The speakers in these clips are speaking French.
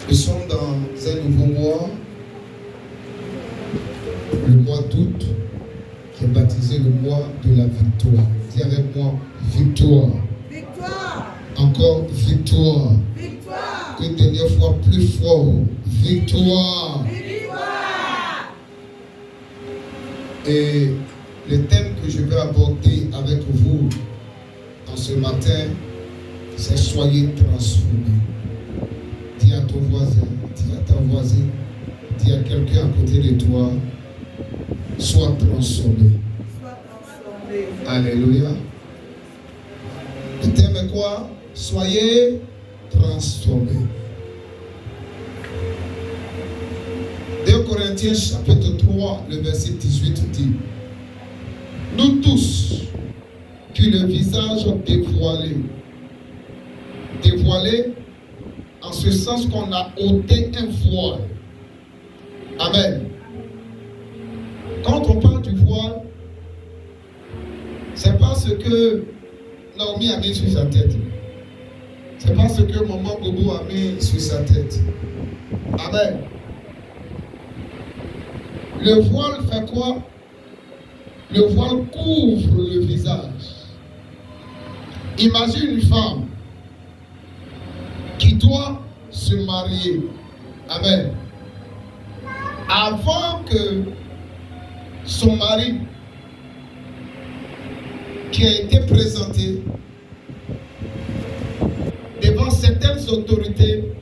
Nous sommes dans un nouveau mois, le mois d'août, qui est baptisé le mois de la victoire. Dis avec moi, victoire. Victoire. Encore victoire. Victoire. Une dernière fois plus fort. Victoire. Victoire. Et le thème que je vais aborder avec vous en ce matin, c'est soyez transformés. Dis à ton voisin, dis à ta voisine, dis à quelqu'un à côté de toi, sois transformé. Sois transformé. Alléluia. Le thème est quoi? Soyez transformés. 2 Corinthiens chapitre 3, le verset 18 dit: nous tous, qui le visage dévoilé, en ce sens qu'on a ôté un voile. Amen. Quand on parle du voile, c'est pas ce que Naomi a mis sur sa tête. C'est pas ce que maman Bobo a mis sur sa tête. Amen. Le voile fait quoi? Le voile couvre le visage. Imagine une femme qui doit se marier. Amen. Avant que son mari, qui a été présenté devant certaines autorités,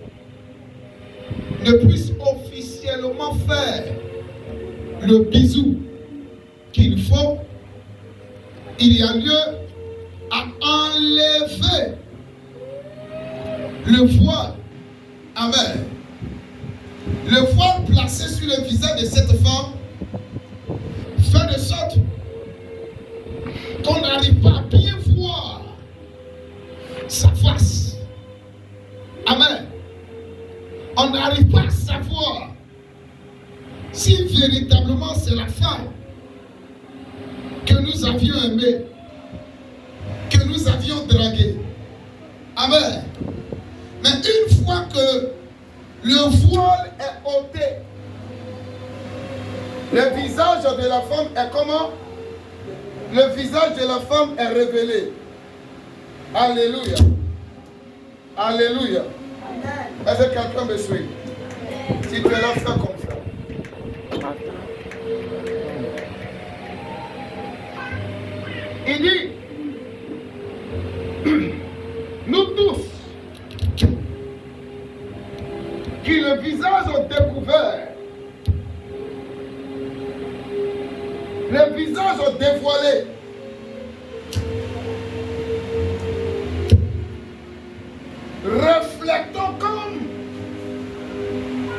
ne puisse officiellement faire le bisou qu'il faut, il y a lieu à enlever le voile. Amen. Le voile placé sur le visage de cette femme fait de sorte qu'on n'arrive pas à bien voir sa face. Amen. On n'arrive pas à savoir si véritablement c'est la femme que nous avions aimée, que nous avions draguée. Amen. Mais une fois que le voile est ôté, le visage de la femme est comment? Le visage de la femme est révélé. Alléluia. Alléluia. Est-ce que quelqu'un me suit? Si tu es là, fais comme ça. Il dit, nous tous, qui le visage ont découvert, le visage ont dévoilé, reflétons comme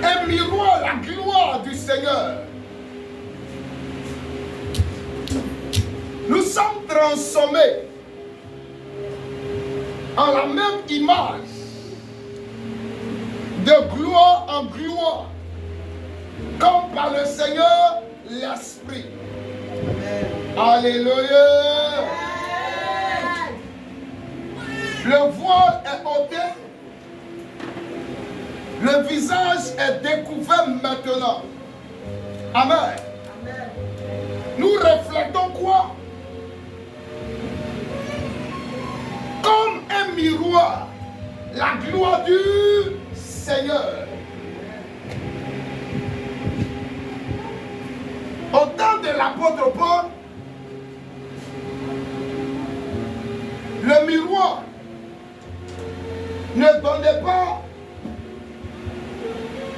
un miroir la gloire du Seigneur. Nous sommes transformés en la même image, de gloire en gloire, comme par le Seigneur l'Esprit. Alléluia. Le voile est ôté, le visage est découvert maintenant. Amen. Nous reflétons quoi? Comme un miroir, la gloire du Seigneur. Au temps de l'apôtre Paul, le miroir ne donnait pas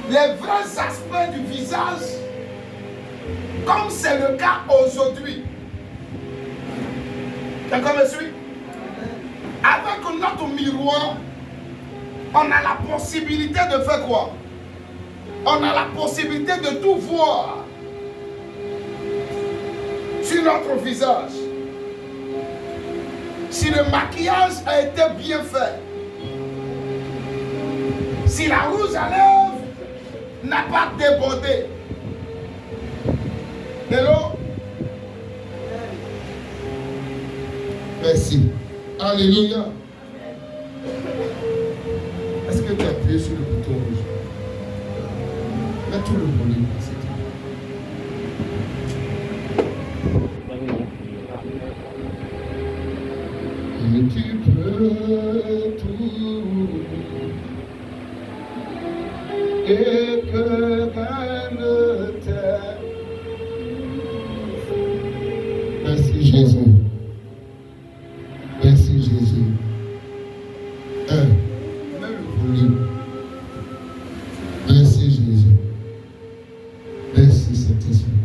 les vrais aspects du visage comme c'est le cas aujourd'hui. Quelqu'un me suit? Avec notre miroir, on a la possibilité de faire quoi? On a la possibilité de tout voir sur notre visage. Si le maquillage a été bien fait, si la rouge à lèvres n'a pas débordé. Hello? Merci. Alléluia. Est-ce que tu as appuyé sur le bouton rouge? Mets tout le volume, c'est tout. Et tu peux tout, et que rien ne t'aime. Merci Jésus. Merci Jésus. Mets le volume. Merci Jésus. Merci Saint-Esprit.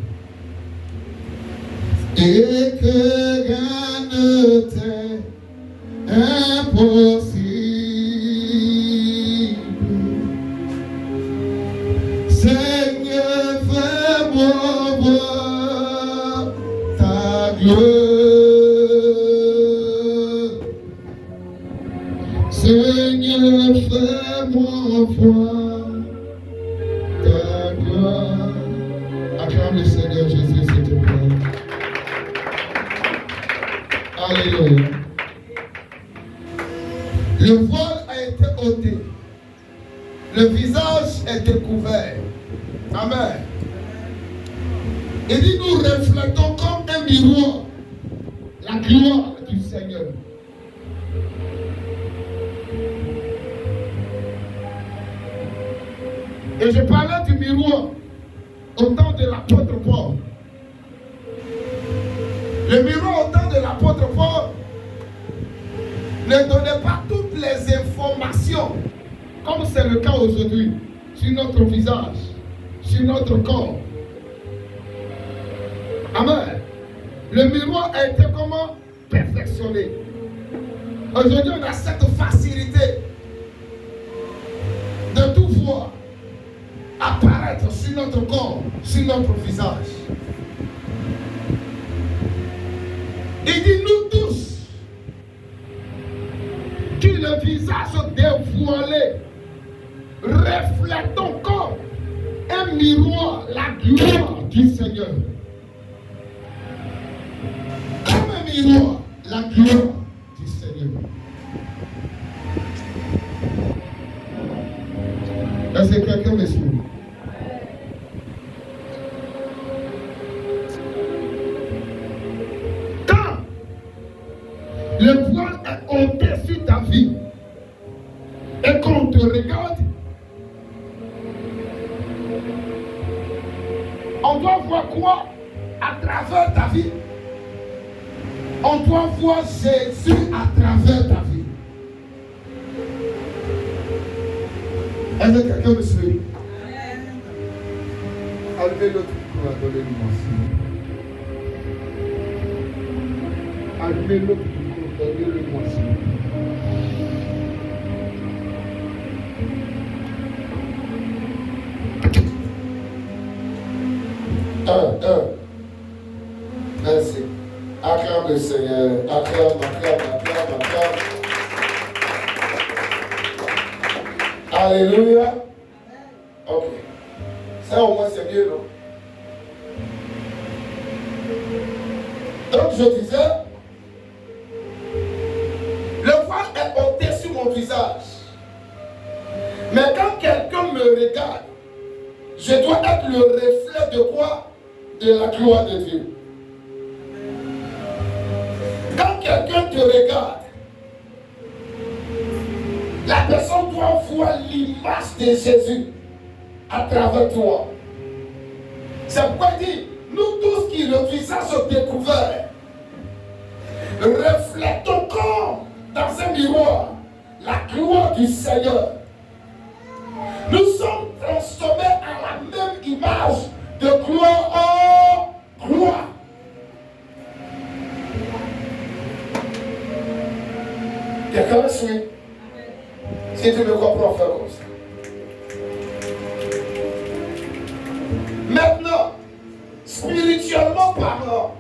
Et que rien ne t'est impossible. Seigneur, fais-moi voir ta gloire. Seigneur, fais-moi voir ta gloire. Acclame le Seigneur Jésus, s'il te plaît. Alléluia. Le voile a été ôté. Le visage est découvert. Amen. Il dit, nous reflétons comme un miroir la gloire du Seigneur. Et je parlais du miroir au temps de l'apôtre Paul. Le miroir au temps de l'apôtre Paul ne donnait pas toutes les informations, comme c'est le cas aujourd'hui, sur notre visage, sur notre corps. Amen. Le miroir a été comment? Perfectionné. Aujourd'hui, on a cette facilité de tout voir apparaître sur notre corps, sur notre visage. Il dit, nous tous, qui le visage dévoilé, reflétons comme un miroir la gloire du Seigneur. Comme un miroir la gloire du Seigneur. Est-ce que quelqu'un me suit? Quand le voile est ôté sur ta vie et qu'on te regarde, on doit voir quoi à travers ta vie? On doit voir Jésus à travers ta vie. Est-ce que quelqu'un me suit? Enlevez l'autre micro, donnez-le-moi. Allumez l'autre micro, donnez-le-moi. Merci. Acclame le Seigneur. Acclame. Alléluia. Ok. Ça au moins c'est mieux, non? Donc je disais, le voile est ôté sur mon visage. Mais quand quelqu'un me regarde, je dois être le reflet de quoi? De la gloire de Dieu. Quand quelqu'un te regarde, la personne doit voir l'image de Jésus à travers toi. C'est pourquoi il dit, nous tous qui le visage découvert, reflétons comme dans un miroir la gloire du Seigneur. Nous sommes transformés à la même image de gloire en gloire. Quelqu'un me suit? Si tu me comprends, fais comme ça. Maintenant, spirituellement parlant,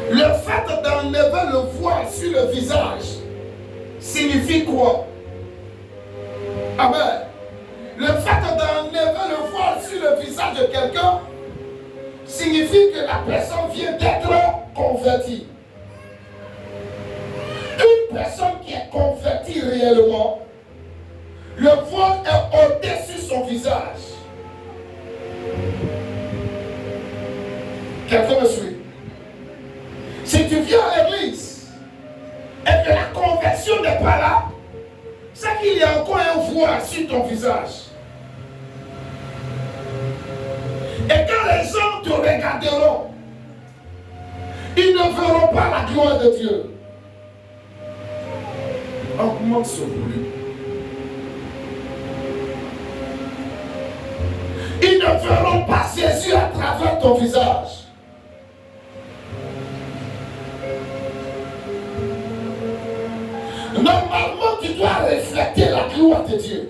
le fait d'enlever le voile sur le visage signifie quoi? Amen. Le fait d'enlever le voile sur le visage de quelqu'un signifie que la personne vient d'être convertie. Une personne qui est converti réellement, le voile est au-dessus de son visage. Quelqu'un me suit? Si tu viens à l'église et que la conversion n'est pas là, c'est qu'il y a encore un voile sur ton visage. Et quand les gens te regarderont, ils ne verront pas la gloire de Dieu. Augmente ce volume. Ils ne verront pas Jésus à travers ton visage. Normalement, tu dois refléter la gloire de Dieu.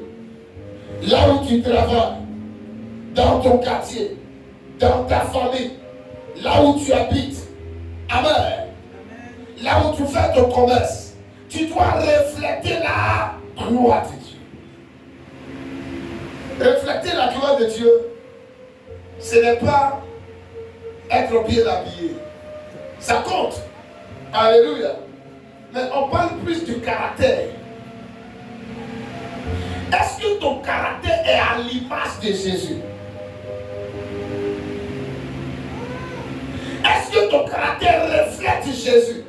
Là où tu travailles, dans ton quartier, dans ta famille, là où tu habites. Amen. Là où tu fais ton commerce, tu dois refléter la gloire de Dieu. Refléter la gloire de Dieu, ce n'est pas être bien habillé. Ça compte. Alléluia. Mais on parle plus du caractère. Est-ce que ton caractère est à l'image de Jésus? Est-ce que ton caractère reflète Jésus?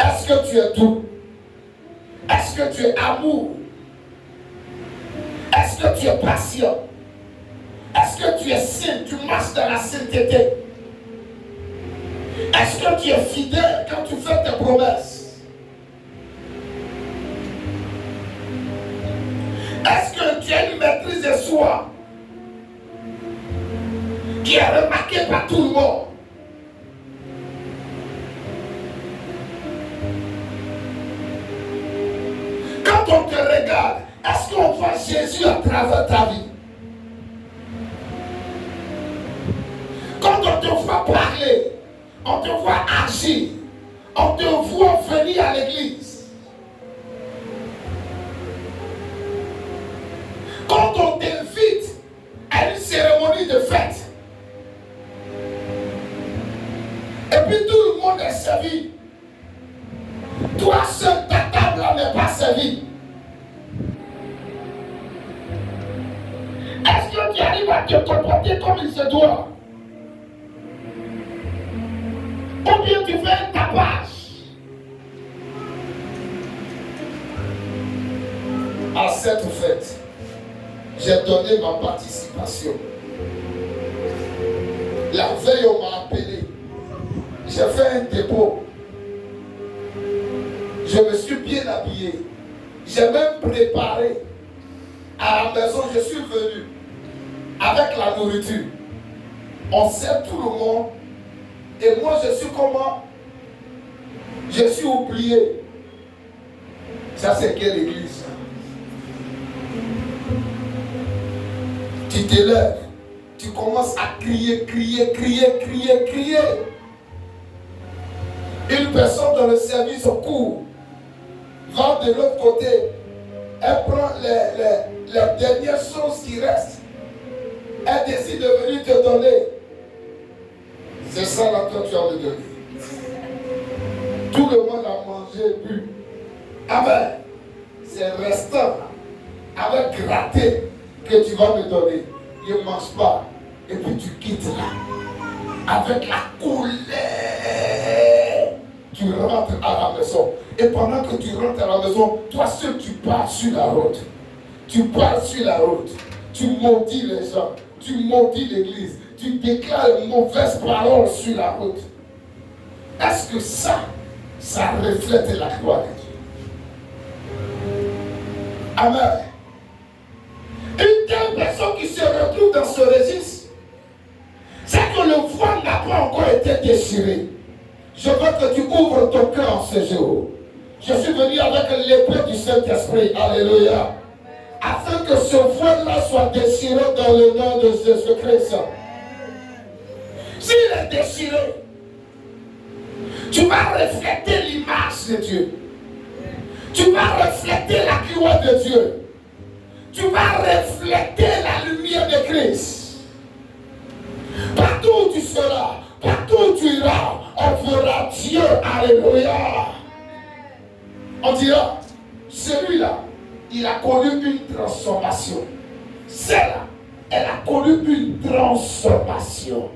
Est-ce que tu es doux? Est-ce que tu es amour? Est-ce que tu es patient? Est-ce que tu es saint? Tu marches dans la sainteté? Est-ce que tu es fidèle quand tu fais tes promesses? Est-ce que tu as une maîtrise de soi qui est remarquée par tout le monde? Quand on te regarde, est-ce qu'on voit Jésus à travers ta vie? Quand on te voit parler, on te voit agir, on te voit venir à l'église. Quand on t'invite à une cérémonie de fête, et puis tout le monde est servi, toi seul ta table n'est pas servie. Est-ce que tu arrives à te comporter comme il se doit? Ou bien tu fais un tapage? À cette fête, j'ai donné ma participation. La veille, on m'a appelé. J'ai fait un dépôt. Je me suis bien habillé. J'ai même préparé. À la maison, je suis venu avec la nourriture. On sert tout le monde. Et moi, je suis comment? Je suis oublié. Ça, c'est quelle église? Tu te lèves. Tu commences à crier. Une personne dans le service au cours va de l'autre côté. Elle prend les dernières choses qui restent. Elle décide de venir te donner. C'est ça là que tu as me donné. Tout le monde a mangé, bu. Amen. C'est restant avec gratté que tu vas me donner. Ne mange pas. Et puis tu quittes là. Avec la colère. Tu rentres à la maison. Et pendant que tu rentres à la maison, toi seul tu pars sur la route. Tu pars sur la route. Tu maudis les gens. Tu maudis l'église. Tu déclares une mauvaise parole sur la route. Est-ce que ça reflète la gloire de Dieu? Amen. Une telle personne qui se retrouve dans ce registre, c'est que le voile n'a pas encore été déchiré. Je veux que tu ouvres ton cœur en ce jour. Je suis venu avec l'épée du Saint-Esprit. Alléluia. Afin que ce voile-là soit déchiré dans le nom de Jésus-Christ. S'il est déchiré, tu vas refléter l'image de Dieu. Tu vas refléter la gloire de Dieu. Tu vas refléter la lumière de Christ. Partout où tu seras, partout où tu iras, on verra Dieu. Alléluia. On dira, celui-là, il a connu une transformation. Celle-là, elle a connu une transformation.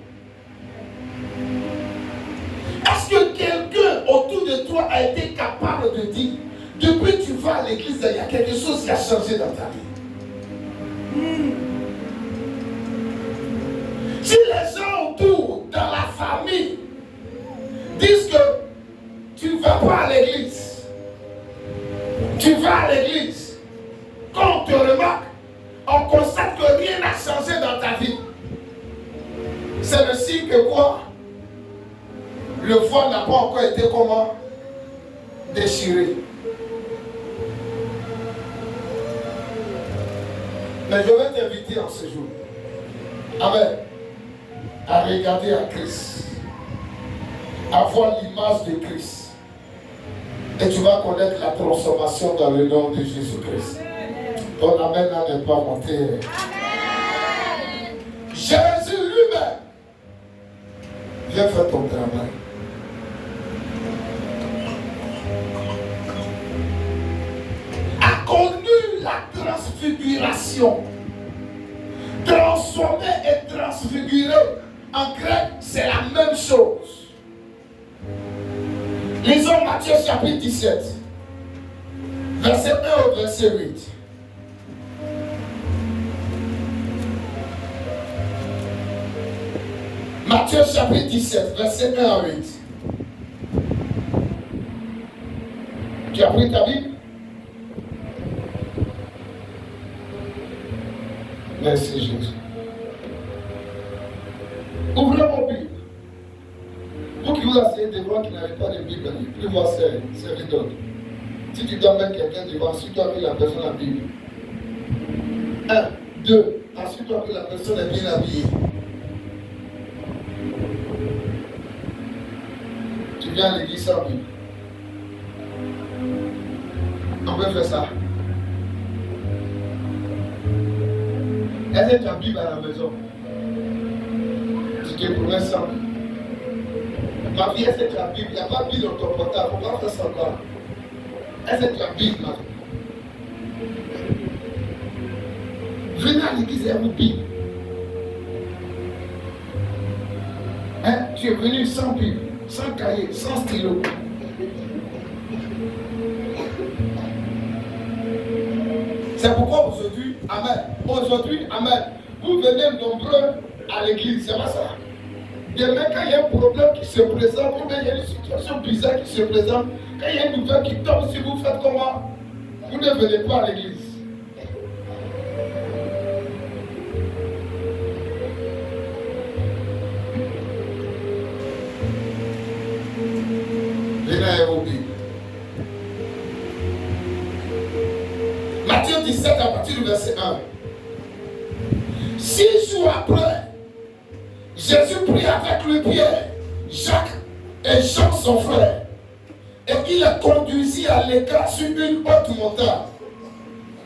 Est-ce que quelqu'un autour de toi a été capable de dire, depuis que tu vas à l'église, il y a quelque chose qui a changé dans ta vie? Si les gens autour, dans la famille, disent que tu ne vas pas à l'église, tu vas à l'église, quand on te remarque, on constate que rien n'a changé dans ta vie. C'est le signe que quoi? Le voile n'a pas encore été comment? Déchiré. Mais je vais t'inviter en ce jour, amen, à regarder à Christ, à voir l'image de Christ. Et tu vas connaître la transformation dans le nom de Jésus-Christ. Ton amen n'est pas monté. Amen. Jésus lui-même, viens faire ton travail. A connu la transfiguration. Transformer et transfigurer, en grec, c'est la même chose. Lisons Matthieu chapitre 17, verset 1 au verset 8. Matthieu chapitre 17, verset 1 à 8. Tu as pris ta Bible? Merci Jésus. Ouvrez mon Bible. Vous qui vous asseyez devant qui n'avez pas de Bible, plus voir c'est d'autres. Si tu dois mettre quelqu'un devant, assuis-toi que la personne a la Bible. 1, 2, assure-toi que la personne est bien habillée. Tu viens à l'église sans Bible. On peut faire ça. Est-ce que tu as Bible à la maison? Tu te promets sans Bible. Ma vie, est-ce que tu as Bible? Il n'y a pas de Bible dans ton portable. Il ne faut pas faire ça encore. Est-ce que tu as Bible, ma vie? Venez à l'église et vous Bible. Hein? Tu es venu sans Bible, sans cahier, sans stylo. C'est pourquoi aujourd'hui, amen, vous venez nombreux à l'église, c'est pas ça. Demain, quand il y a un problème qui se présente, ou bien il y a une situation bizarre qui se présente, quand il y a une nouvelle qui tombe, si vous faites comment? Vous ne venez pas à l'église. Venez à vos Bibles. Matthieu 17 à partir du verset 1. 6 jours après, Jésus prit avec lui Pierre, Jacques et Jean son frère, et il les conduisit à l'écart sur une haute montagne.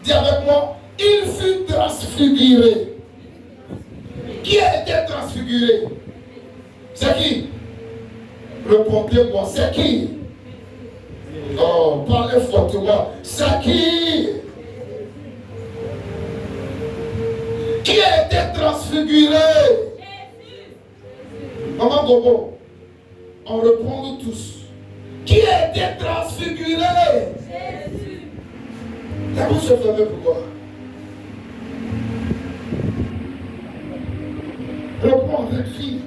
Dis avec moi, il fut transfiguré. Qui a été transfiguré? C'est qui? Répondez-moi, c'est qui? Oh, parlez fortement. C'est qui? Qui a été transfiguré? Maman Bobo, on répond nous tous. Qui a été transfiguré? Jésus. La bouche est fermée, pourquoi? Réponds avec fille.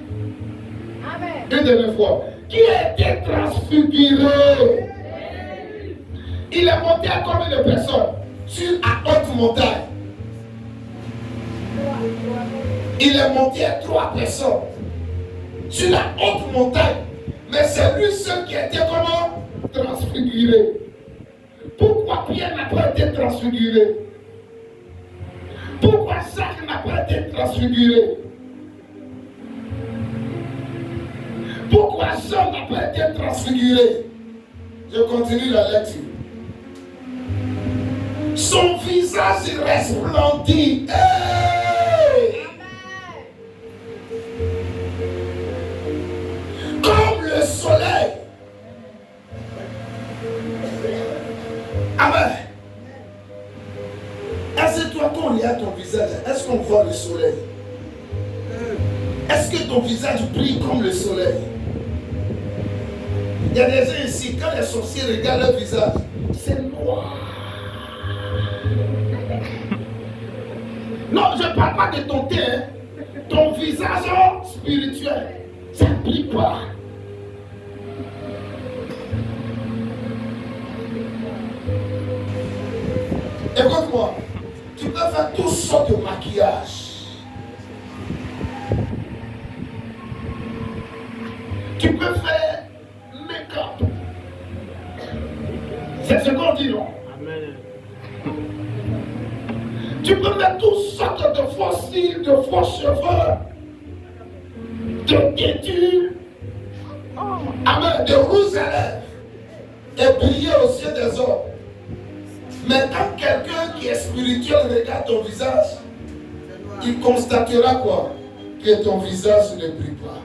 Amen. Une dernière fois. Qui a été transfiguré? Jésus. Il est monté à combien de personnes? Sur la haute montagne. Il est monté à 3 personnes. Sur la haute montagne. Mais c'est lui seul qui a été comment? Transfiguré. Pourquoi Pierre n'a pas été transfiguré? Pourquoi Jacques n'a pas été transfiguré? Pourquoi Jean n'a pas été transfiguré? Je continue la lecture. Son visage resplendit. Hey! Comme le soleil. Amen. Est-ce que toi, quand on regarde ton visage, est-ce qu'on voit le soleil? Est-ce que ton visage brille comme le soleil? Il y a des gens ici, quand les sorciers regardent leur visage, c'est noir. Non, je ne parle pas de ton teint. Ton visage spirituel, ça ne brille pas. Écoute-moi, tu peux faire toutes sortes de maquillage. Tu peux faire make-up. C'est ce qu'on dit, non? Amen. Tu peux mettre toutes sortes de faux cils, de faux cheveux, de têtures, amen, de rouge à lèvres, et briller aux yeux des hommes. Mais quand quelqu'un qui est spirituel regarde ton visage, il constatera quoi? Que ton visage ne brille pas.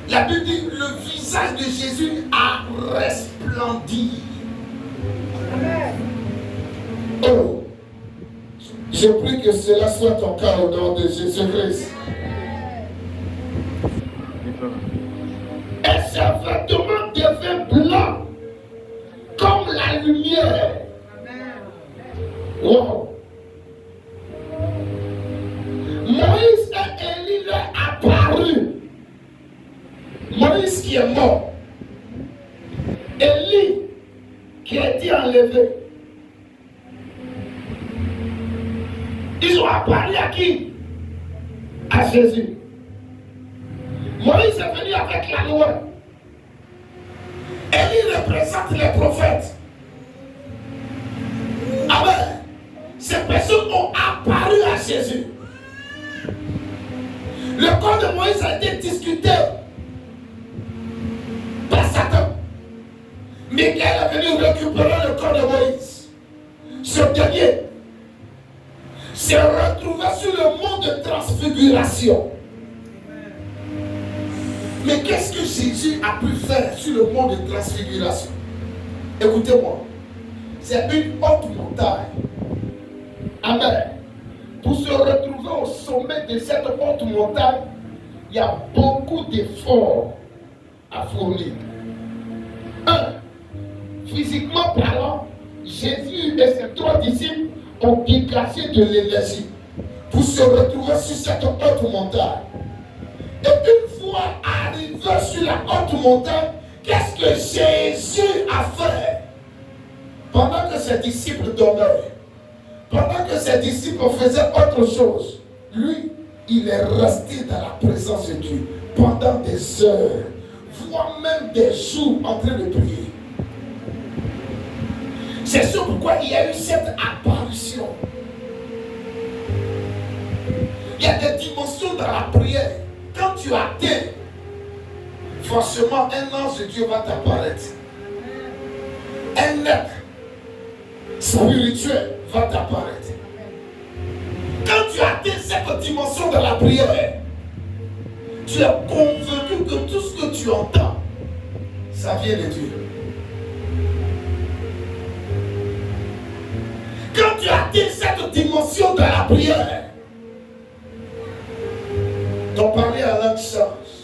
La Bible dit le visage de Jésus a resplendi. Amen. Oh. Je prie que cela soit ton cas au nom de Jésus-Christ. Et ses vêtements deviennent blancs comme la lumière. Wow. Moïse et Élie leur apparu. Moïse qui est mort. Élie qui a été enlevé. Ils ont apparu à qui? À Jésus. Moïse est venu avec la loi. Élie représente les prophètes. Amen. Ces personnes ont apparu à Jésus. Le corps de Moïse a été discuté par Satan. Michael est venu récupérer le corps de Moïse. Ce dernier s'est retrouvé sur le mont de transfiguration. Mais qu'est-ce que Jésus a pu faire sur le mont de transfiguration? Écoutez-moi. C'est une haute montagne. Amen. Pour se retrouver au sommet de cette haute montagne, il y a beaucoup d'efforts à fournir. Physiquement parlant, Jésus et ses 3 disciples ont dégagé de l'énergie pour se retrouver sur cette haute montagne. Et une fois arrivé sur la haute montagne, qu'est-ce que Jésus a fait? Pendant que ses disciples dormaient, pendant que ses disciples faisaient autre chose, lui, il est resté dans la présence de Dieu pendant des heures, voire même des jours en train de prier. C'est ce pourquoi il y a eu cette apparition. Il y a des dimensions dans la prière. Quand tu atteins, forcément un ange de Dieu va t'apparaître. Un être spirituel va t'apparaître. Quand tu atteins cette dimension de la prière, tu es convaincu que tout ce que tu entends, ça vient de Dieu. Quand tu atteins cette dimension de la prière, ton parler à langue change.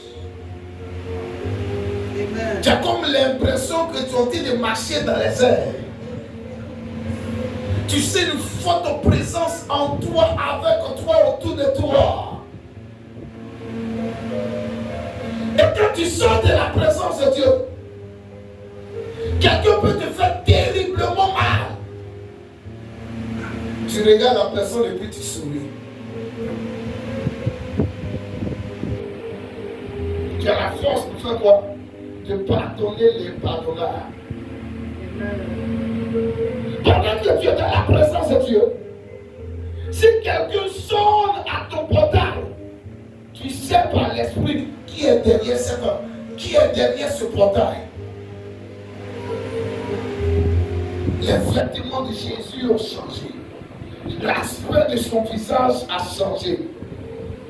Tu as comme l'impression que tu es en train de marcher dans les airs. Tu sais une forte présence en toi, avec toi, autour de toi. Et quand tu sors de la présence de Dieu, quelqu'un peut te faire terriblement mal. Tu regardes la personne et puis tu souris. Tu as la force de faire quoi? De pardonner les pardonnables. Pendant que tu es dans la présence de Dieu, si quelqu'un sonne à ton portail, tu sais par l'esprit qui est derrière ce portail. Les vêtements de Jésus ont changé. L'aspect de son visage a changé.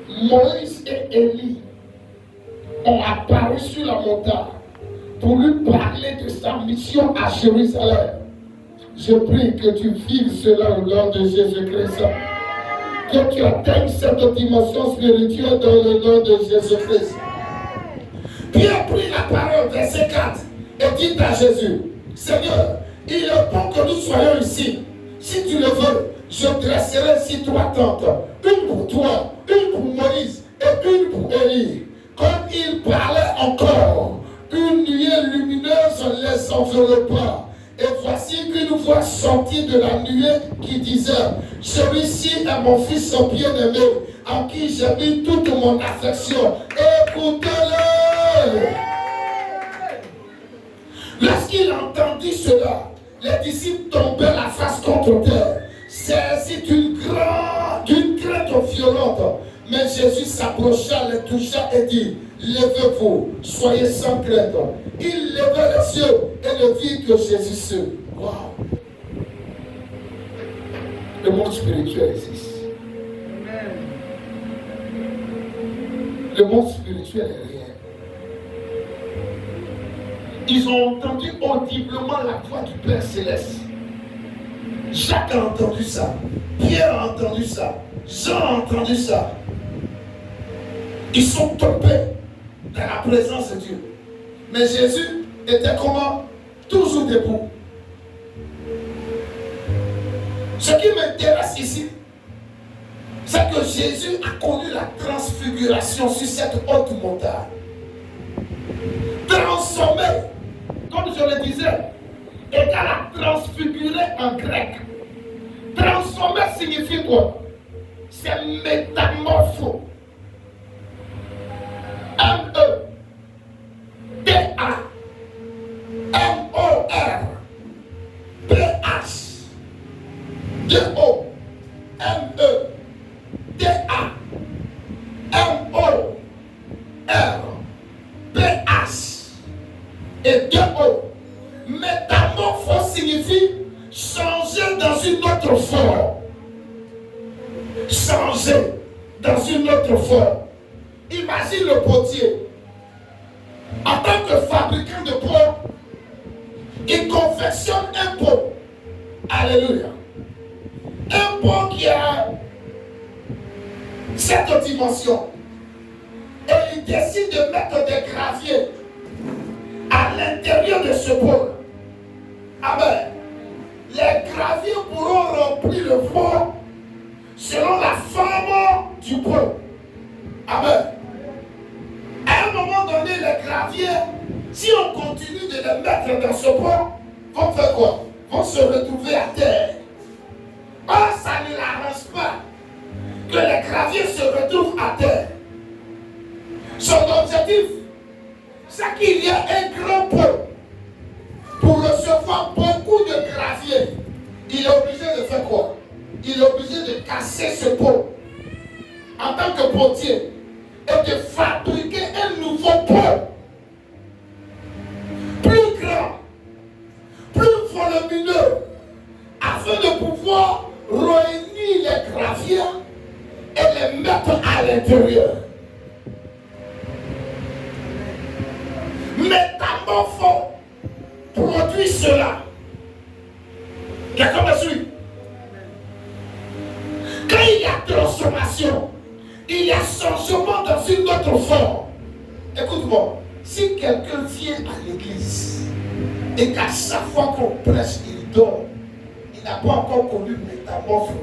Moïse et Élie ont apparu sur la montagne pour lui parler de sa mission à Jérusalem. Je prie que tu vives cela au nom de Jésus-Christ. Que tu atteignes cette dimension spirituelle dans le nom de Jésus-Christ. Pierre prit la parole, verset 4, et dit à Jésus, Seigneur, il est bon que nous soyons ici. Si tu le veux, je dresserai ici 3 tentes, une pour toi, une pour Moïse et une pour Élie. Comme il parlait encore, une nuée lumineuse les enveloppa. Et voici qu'une voix sortit de la nuée qui disait, celui-ci est mon fils bien-aimé, en qui j'ai mis toute mon affection. Écoutez-le. Lorsqu'il entendit cela, les disciples tombèrent la face contre terre, saisis d'une crainte violente. Mais Jésus s'approcha, les toucha et dit, levez-vous, soyez sans crainte. Il leva les yeux et ne vit que Jésus seul. Wow. Le monde spirituel existe. Le monde spirituel est réel. Ils ont entendu audiblement la voix du Père Céleste. Jacques a entendu ça. Pierre a entendu ça. Jean a entendu ça. Ils sont tombés dans la présence de Dieu. Mais Jésus était comment? Toujours debout. Ce qui m'intéresse ici, c'est que Jésus a connu la transfiguration sur cette haute montagne. Transformé, comme je le disais, égale à transfigurer en grec. Transformer signifie quoi? C'est métamorpho. M-E T-A M-O-R P-H D-O M-E T-A M-O-R P-H et D-O. Métamorphose signifie changer dans une autre forme. Changer dans une autre forme. Imagine le potier. En tant que fabricant de pot, il confectionne un pot. Alléluia. Un pot qui a cette dimension. Et il décide de mettre des graviers à l'intérieur de ce pot. Amen. Les graviers pourront remplir le pot selon la forme du pot. Amen. À un moment donné, les graviers, si on continue de les mettre dans ce pot, vont faire quoi? Vont se retrouver à terre. Or, ça ne l'arrange pas que les graviers se retrouvent à terre. Son objectif, c'est qu'il y a un grand pot. Pour recevoir beaucoup de graviers, il est obligé de faire quoi? Il est obligé de casser ce pot en tant que potier et de fabriquer un nouveau pot plus grand, plus volumineux, afin de pouvoir réunir les graviers et les mettre à l'intérieur. Métamorphose produit cela. Quelqu'un me suit? Quand il y a transformation, il y a changement dans une autre forme. Écoute-moi, si quelqu'un vient à l'église et qu'à chaque fois qu'on prêche, il dort, il n'a pas encore connu métamorphose.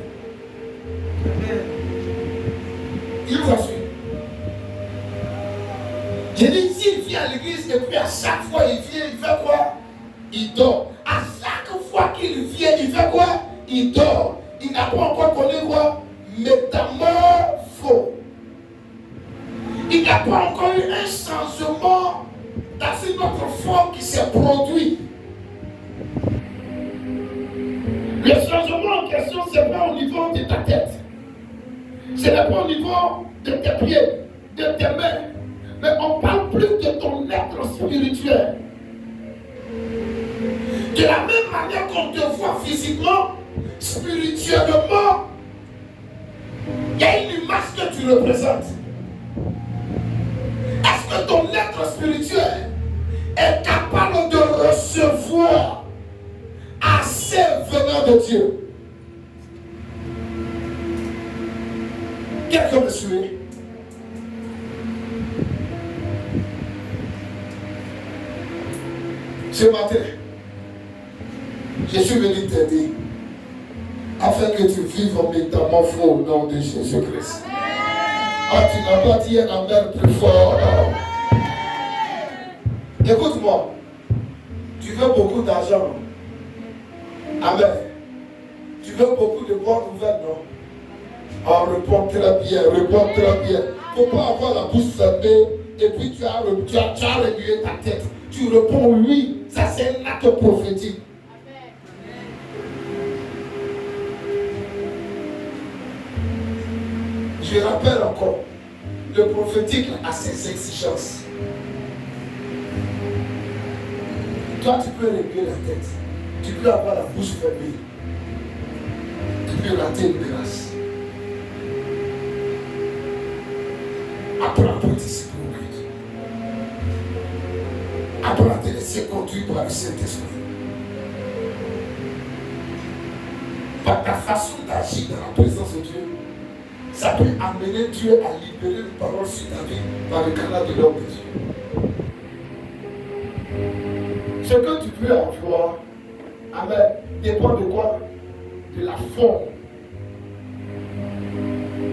Il va suivre. J'ai dit, s'il vient à l'église et puis à chaque fois il vient, il fait quoi? Il dort. À chaque fois qu'il vient, il fait quoi? Il dort. Il n'a pas encore connu quoi? Métamorphose. Il n'a pas encore eu un changement dans une autre forme qui s'est produit. Le changement en question, ce n'est pas au niveau de ta tête. Ce n'est pas au niveau de tes pieds, de tes mains. Mais on parle plus de ton être spirituel. De la même manière qu'on te voit physiquement, spirituellement, il y a une image que tu représentes. Est-ce que ton être spirituel est capable de recevoir assez de Dieu. Quelqu'un me suit? Ce matin, je suis venu t'aider afin que tu vives en métamorphose au nom de Jésus-Christ. Ah, tu n'as pas dit un amen plus fort. Écoute-moi, tu veux beaucoup d'argent. Amen. Tu veux beaucoup de bonnes nouvelles, non? Ah, réponds très bien, réponds très bien. Il ne faut pas avoir la bouche fermée et puis tu as remué ta tête. Tu réponds oui, ça c'est un acte prophétique. Je rappelle encore, le prophétique a ses exigences. Toi, tu peux remuer la tête. Tu peux avoir la bouche fermée. Tu peux rater une grâce. Apprends à participer au culte. Apprends à te laisser conduire par le Saint-Esprit. Par ta façon d'agir dans la présence de Dieu, ça peut amener Dieu à libérer une parole sur ta vie par le canal de l'homme de Dieu. Ce que tu peux avoir, amen, dépend de quoi? De la forme,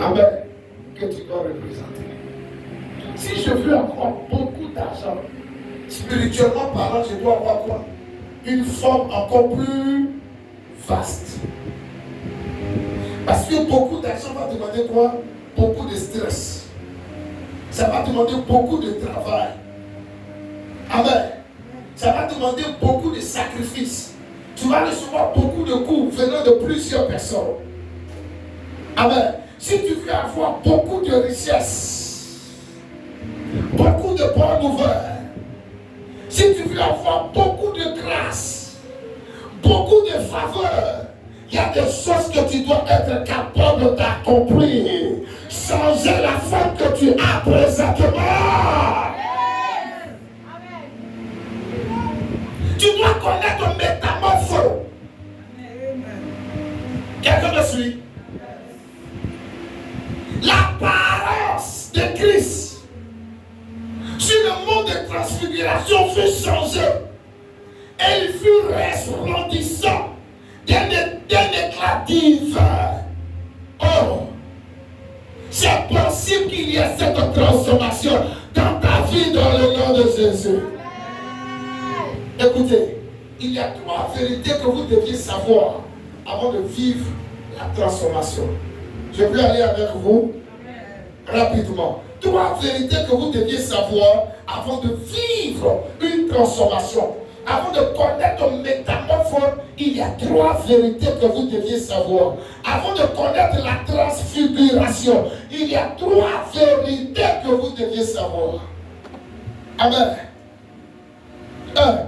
amen, que tu dois représenter. Si je veux avoir beaucoup d'argent, spirituellement parlant, je dois avoir quoi? Une forme encore plus vaste. Parce que beaucoup d'argent va demander quoi? Beaucoup de stress. Ça va demander beaucoup de travail. Amen. Ça va demander beaucoup de sacrifices. Tu vas recevoir beaucoup de coups venant de plusieurs personnes. Amen. Si tu veux avoir beaucoup de richesses, beaucoup de bonnes nouvelles, si tu veux avoir beaucoup de grâce, beaucoup de faveur, il y a des choses que tu dois être capable d'accomplir. Changer la femme que tu as présentement. Tu dois connaître métamorphose. Quelqu'un me suit? L'apparence de Christ sur le monde de transfiguration fut changé. Et il fut resplendissant d'un éclat divin. Oh, c'est possible qu'il y ait cette transformation dans ta vie dans le nom de Jésus. Écoutez, il y a 3 vérités que vous deviez savoir avant de vivre la transformation. Je vais aller avec vous rapidement. 3 vérités que vous deviez savoir avant de vivre une transformation. Avant de connaître le métamorphose, il y a 3 vérités que vous deviez savoir. Avant de connaître la transfiguration, il y a 3 vérités que vous deviez savoir. Amen. 1.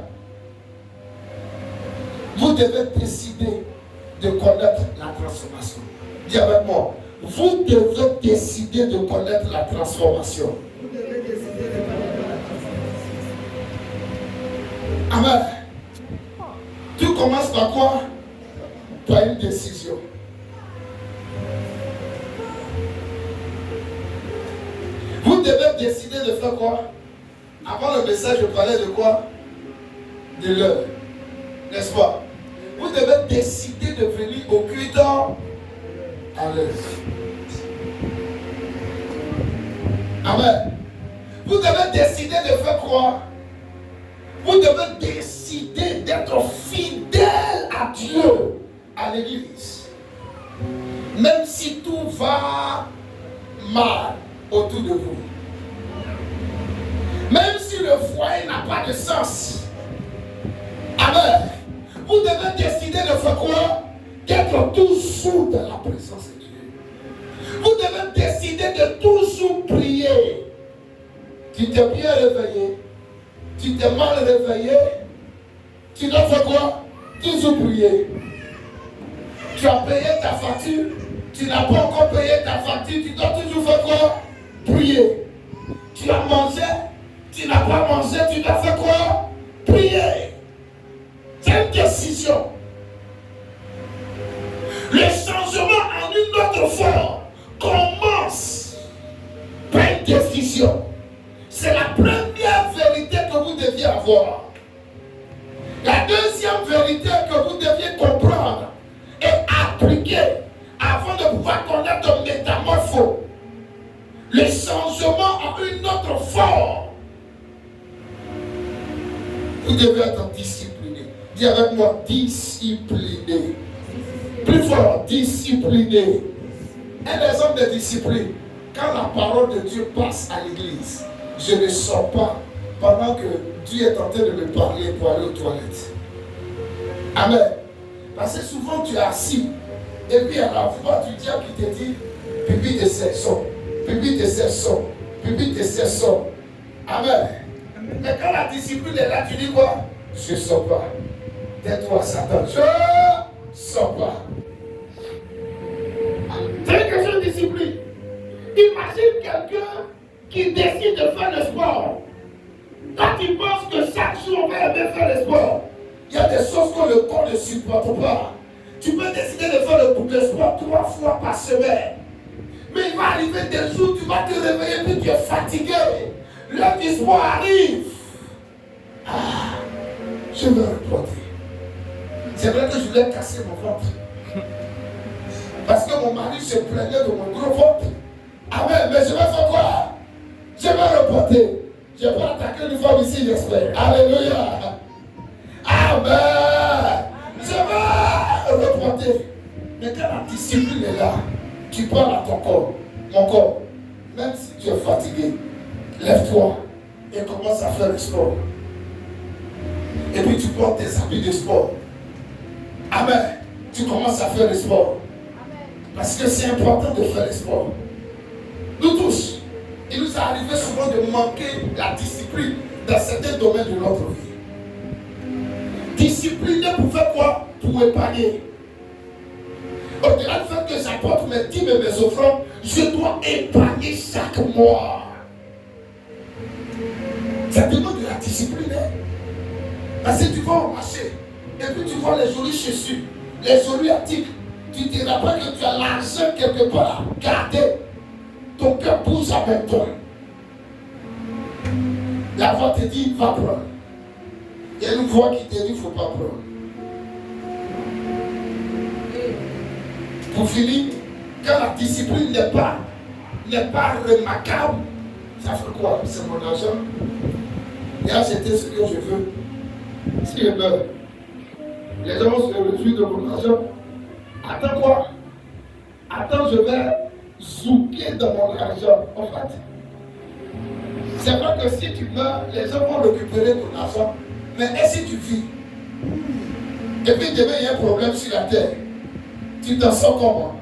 Vous devez décider de connaître la transformation. Dis avec moi. Vous devez décider de connaître la transformation. Vous devez décider de connaître la transformation. Amen. Tu commences par quoi? Par une décision. Vous devez décider de faire quoi? Avant le message, je parlais de quoi? De l'heure. N'est-ce pas? Vous devez décider de venir au culte à l'heure. Amen. Vous devez décider de faire quoi? Vous devez décider d'être fidèle à Dieu, à l'église. Même si tout va mal autour de vous. Même si le foyer n'a pas de sens. Amen. Vous devez décider de faire quoi? D'être toujours dans la présence de Dieu. Vous devez décider de toujours prier. Tu t'es bien réveillé. Tu t'es mal réveillé. Tu dois faire quoi? Toujours prier. Tu as payé ta facture. Tu n'as pas encore payé ta facture. Tu dois toujours faire quoi? Prier. Tu as mangé. Tu n'as pas mangé. Tu dois faire quoi? Prier. C'est une décision. savoir. La deuxième vérité que vous deviez comprendre et appliquer avant de pouvoir connaître le métamorphose, le changement en une autre forme. Vous devez être discipliné. Dis avec moi, discipliné. Plus fort, discipliné. Un des hommes de discipline, quand la parole de Dieu passe à l'église, je ne sors pas pendant que Dieu est en train de me parler pour aller aux toilettes. Amen. Parce que souvent tu es assis et puis à la voix du diable qui te dit pipi de session, pipi de session, pipi de session. Amen. Mais quand la discipline est là, tu dis quoi? Je ne sors pas. Tais-toi, Satan. Je ne sors pas. C'est une question de discipline. Imagine quelqu'un qui décide de faire le sport. Quand il pense que chaque jour on va aimer faire le sport, il y a des choses que le corps ne supporte pas. Tu peux décider de faire le sport 3 fois par semaine. Mais il va arriver des jours où tu vas te réveiller et tu es fatigué. L'heure du sport arrive. Ah, je me reporter. C'est vrai que je voulais casser mon ventre. Parce que mon mari se plaignait de mon gros ventre. Amen. Mais je vais faire quoi? Je vais reporter. Je vais attaquer une femme ici, j'espère. Alléluia. Amen. Je vais reporter. Mais quand la discipline est là, tu parles à ton corps. Mon corps, même si tu es fatigué, lève-toi et commence à faire le sport. Et puis tu portes tes habits de sport. Amen. Tu commences à faire le sport. Parce que c'est important de faire le sport. Nous tous, il nous est arrivé souvent de manquer la discipline dans certains domaines de notre vie. Discipliner pour faire quoi? Pour épargner. Au-delà du fait que j'apporte mes dîmes et mes offrandes, je dois épargner chaque mois. Ça demande de la discipline. Parce que tu vas au marché, et puis tu vois les jolies chaussures, les jolis articles. Tu te rappelles que tu as l'argent quelque part gardé. Ton cœur pousse avec toi. La voix te dit, va prendre. Il y a une voix qui te dit, il ne faut pas prendre. Pour finir, quand la discipline n'est pas remarquable, ça fait quoi? C'est mon argent. Et acheter ce que je veux. Si je meurs, les gens vont se réjouir de mon argent. Attends quoi? Attends, je vais zouker dans mon argent. En fait, c'est vrai que si tu meurs, les gens vont récupérer ton argent. Mais et si tu vis? Et puis demain, il y a un problème sur la terre. Tu t'en sors comment?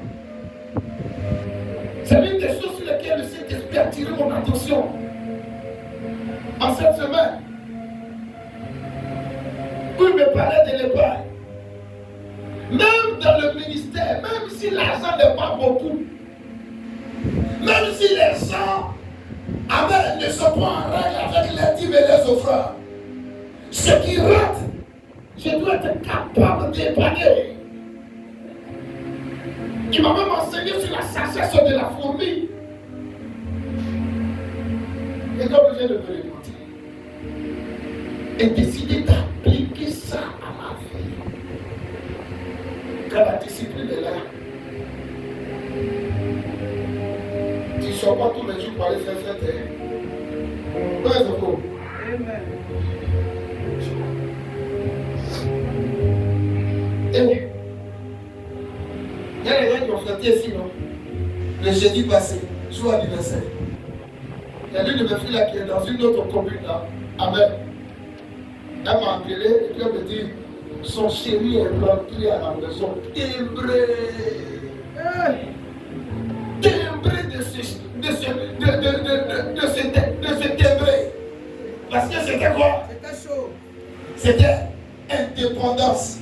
C'est l'une des choses sur lesquelles le Saint-Esprit a attiré mon attention. En cette semaine, où il me parlait de l'épargne. Même dans le ministère, même si l'argent n'est pas beaucoup, même si les gens amen, ne sont pas en règle avec les dîmes et les offrandes, ce qui rate, je dois être capable d'épargner. Il m'a même enseigné sur la sagesse de la fourmi. Et donc, je ne veux le mentir. Et décider d'appliquer ça à ma vie. Quand la discipline est là, tu ne sors pas tous les jours pour aller faire fête. Non, c'est beau. Amen. Et oui. Il y a les gens qui ont fêté ici, non? Le jeudi passé, jour anniversaire. Il y a l'une de mes filles là qui est dans une autre commune là. Amen. Elle m'a appelé et puis elle me dit son chéri est rentré à la maison. Timbré. Timbré de ce timbré. Parce que c'était quoi? C'était chaud. C'était indépendance.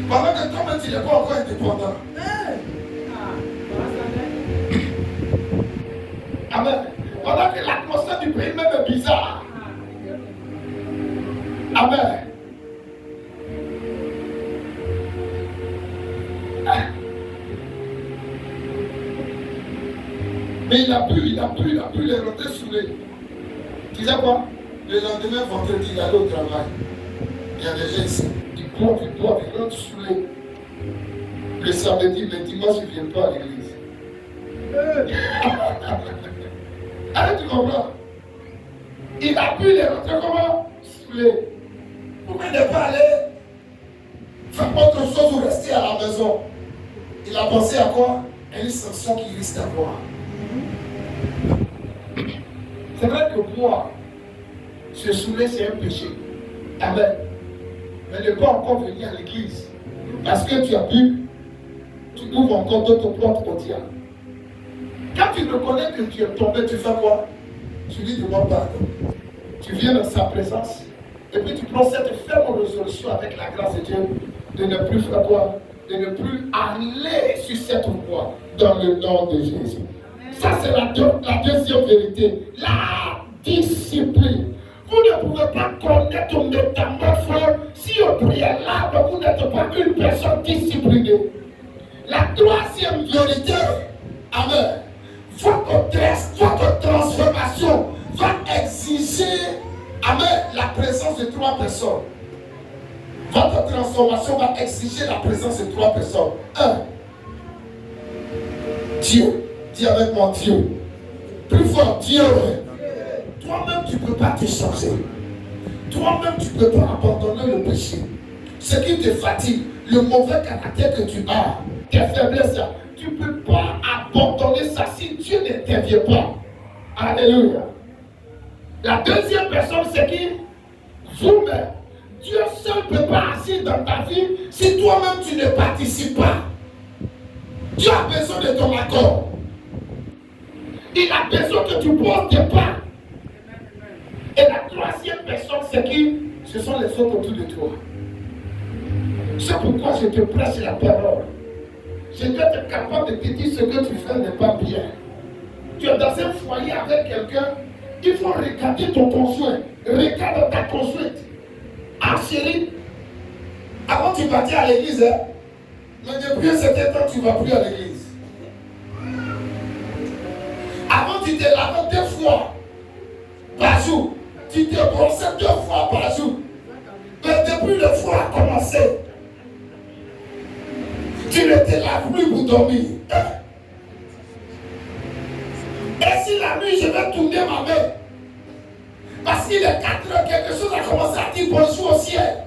Pendant que toi-même tu n'es pas encore indépendant. Amen. Pendant que l'atmosphère du pays même est bizarre. Amen. Mais il a pu les rentrer sous les. Tu sais quoi? Le lendemain, vendredi, il allait au travail. Il y a des gens ici. Ils boivent, ils rentrent saoulés. Le samedi, le dimanche, ils ne viennent pas à l'église. Allez, tu comprends? Il a pu les rentrer comment? Saoulés. Vous ne pouvez pas aller faire autre chose ou rester à la maison. Il a pensé à quoi? À une sanction qu'il risque d'avoir. C'est vrai que moi, se saouler, c'est un péché. Amen. Mais ne pas encore venir à l'église. Parce que tu as bu, tu ouvres encore d'autres portes au diable. Quand tu reconnais que tu es tombé, tu fais quoi? Tu lui demandes pardon. Tu viens dans sa présence. Et puis tu prends cette ferme résolution avec la grâce de Dieu de ne plus faire quoi? De ne plus aller sur cette voie dans le nom de Jésus. Ça, c'est la deuxième vérité. La discipline. Vous ne pouvez pas connaître une métamorphose si au préalable vous n'êtes pas une personne disciplinée. La troisième vérité, amen, votre transformation va exiger, amen, la présence de 3 personnes. Votre transformation va exiger la présence de 3 personnes. 1. Dieu. Dis avec moi, Dieu. Plus fort, Dieu. Toi-même, tu ne peux pas te changer. Toi-même, tu ne peux pas abandonner le péché. Ce qui te fatigue, le mauvais caractère que tu as, tes faiblesses, tu ne peux pas abandonner ça si Dieu n'intervient pas. Alléluia. La deuxième personne, c'est qui? Vous-même. Dieu seul ne peut pas agir dans ta vie si toi-même tu ne participes pas. Dieu a besoin de ton accord. Il a besoin que tu poses tes pas. Et la troisième personne, c'est qui? Ce sont les autres autour de toi. C'est pourquoi je te prêche la parole. Je dois être capable de te dire ce que tu fais n'est pas bien. Tu es dans un foyer avec quelqu'un, il faut regarder ton conjoint. Regarde ta conjointe. Ah chérie, avant tu partais à l'église, hein? Mais depuis un certain temps, tu ne vas plus à l'église. Avant tu te lavais 2 fois par jour. Tu te brossais 2 fois par jour. Mais depuis le foie a commencé, tu ne te laves plus pour dormir. Et si la nuit je vais tourner ma main, parce qu'il est 4 heures, quelque chose a commencé à dire bonjour au ciel.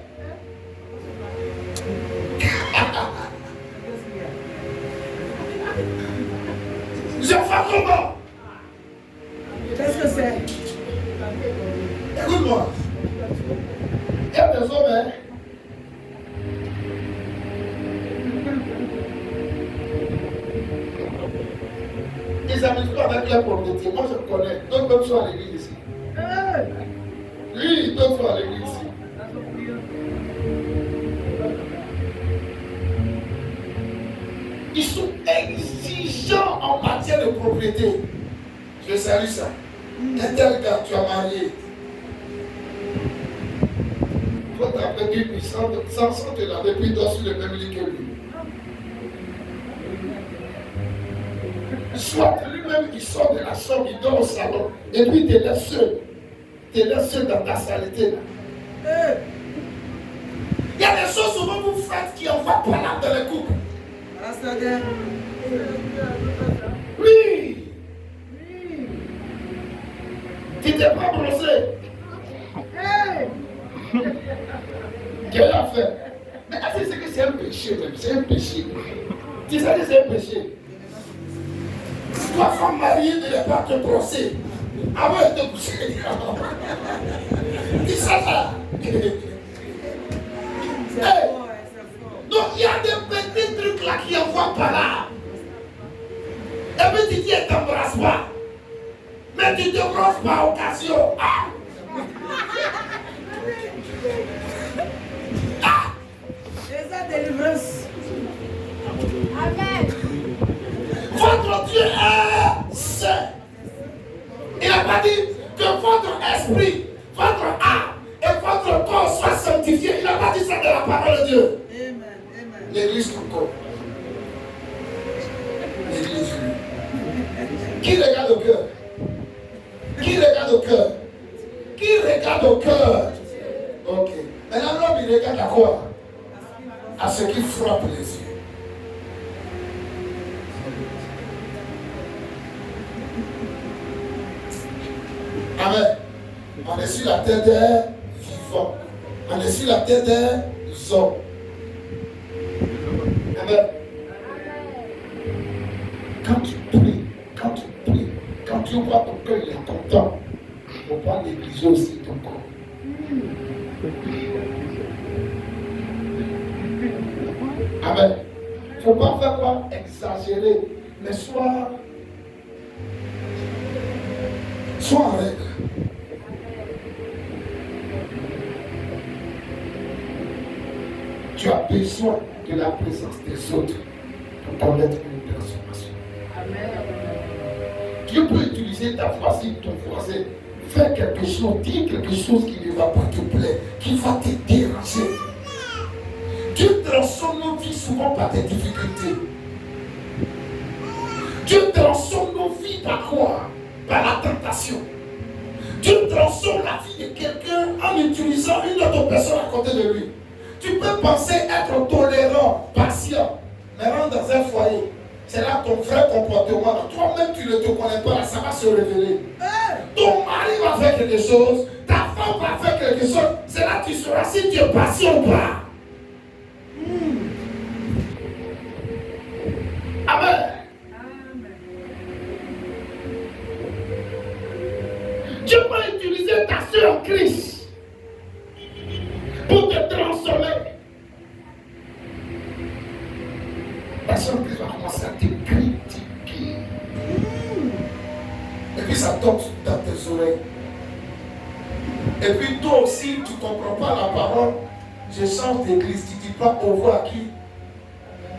Je fais comment? Qu'est-ce que c'est? Écoute-moi. Il y a des hommes, hein? Ils s'amusent pas avec leur propriété. Moi, je connais. D'autres même sont à l'église ici. Lui, d'autres sont à l'église ici. Ils sont exigeants en matière de propriété. Je salue ça. Un tel gars, tu as marié. Votre après-midi puissant, sans te laver, puis dort sur le même lit que lui. Soit lui-même, il sort de la chambre, il dort au salon, et puis il te laisse seul. Il te laisse seul dans ta saleté là. Il y a des choses souvent vous faites qui envoient pas là dans le couple. Oui. Tu t'es pas brossé. Quelle affaire? Mais est-ce que c'est un péché même? C'est un péché. Tu sais que c'est un péché. Toi, femme mariée, ne pas te brosser avant de te coucher. Dis ça là. Hey. Donc il y a des petits trucs là qui envoient par là. Et puis tu dis, elle t'embrasse pas. Mais tu te brosses par occasion. Ah. Ah. Délivrance. Amen. Votre Dieu est saint. Il n'a pas dit que votre esprit, votre âme et votre corps soient sanctifiés. Il n'a pas dit ça de la parole de Dieu. Amen. Amen. L'église tout corps. L'église. Qui regarde au cœur? Qui regarde au cœur? Qui regarde regarde au cœur. Ok. Maintenant, l'homme, il regarde à quoi? À ce qui frappe les yeux. Amen. On est sur la terre des vivants. On est sur la terre des hommes. Amen. Quand tu pries, quand tu vois ton cœur, il est content, il ne faut pas négliger aussi ton corps. Amen. Il ne faut pas faire quoi? Exagérer, mais sois en règle. Tu as besoin de la présence des autres pour connaître une transformation. Dieu peut utiliser ta voisine, ton voisin, faire quelque chose, dire quelque chose qui ne va pas te plaire, qui va te déranger. Dieu transforme nos vies souvent par des difficultés. Dieu transforme nos vies par quoi? Par la tentation. Dieu transforme la vie de quelqu'un en utilisant une autre personne à côté de lui. Tu peux penser être tolérant, patient, mais rentre dans un foyer. C'est là ton vrai comportement. Toi-même, tu ne te connais pas, ça va se révéler. Ton mari va faire quelque chose, ta femme va faire quelque chose. C'est là que tu sauras si tu es patient ou pas. Amen. Dieu va utiliser ta soeur en Christ pour te transformer. La soeur en Christ va commencer à te critiquer. Et puis ça tombe dans tes oreilles. Et puis toi aussi, tu ne comprends pas la parole. Je change d'église. Tu ne dis pas au revoir à qui?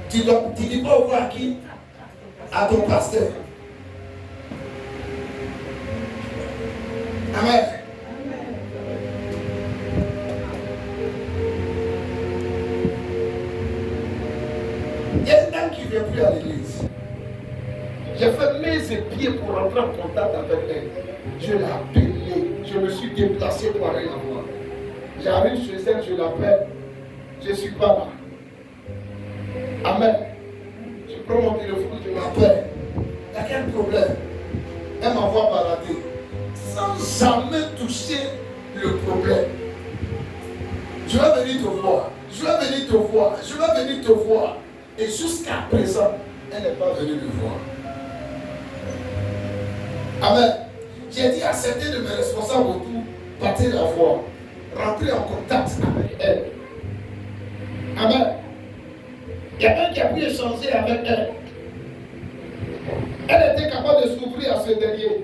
Tu ne dis pas au revoir à qui? À ton pasteur. Amen. Il y a une dame qui ne vient plus à l'église. J'ai fait mes pieds pour rentrer en contact avec elle. Je l'ai appelée. Je me suis déplacé pour aller la voir. J'arrive chez elle, je l'appelle. Je ne suis pas là. Amen. Je prends mon téléphone, je l'appelle. Il y a quel problème? Elle m'envoie balader. Sans jamais toucher le problème. Je vais venir te voir. Je vais venir te voir. Je vais venir te voir. Et jusqu'à présent, elle n'est pas venue me voir. Amen. J'ai dit à certains de mes responsables autour, partez la voir. Rentrez en contact avec elle. Amen. Il y a un qui a pu échanger avec elle. Elle était capable de s'ouvrir à ce dernier.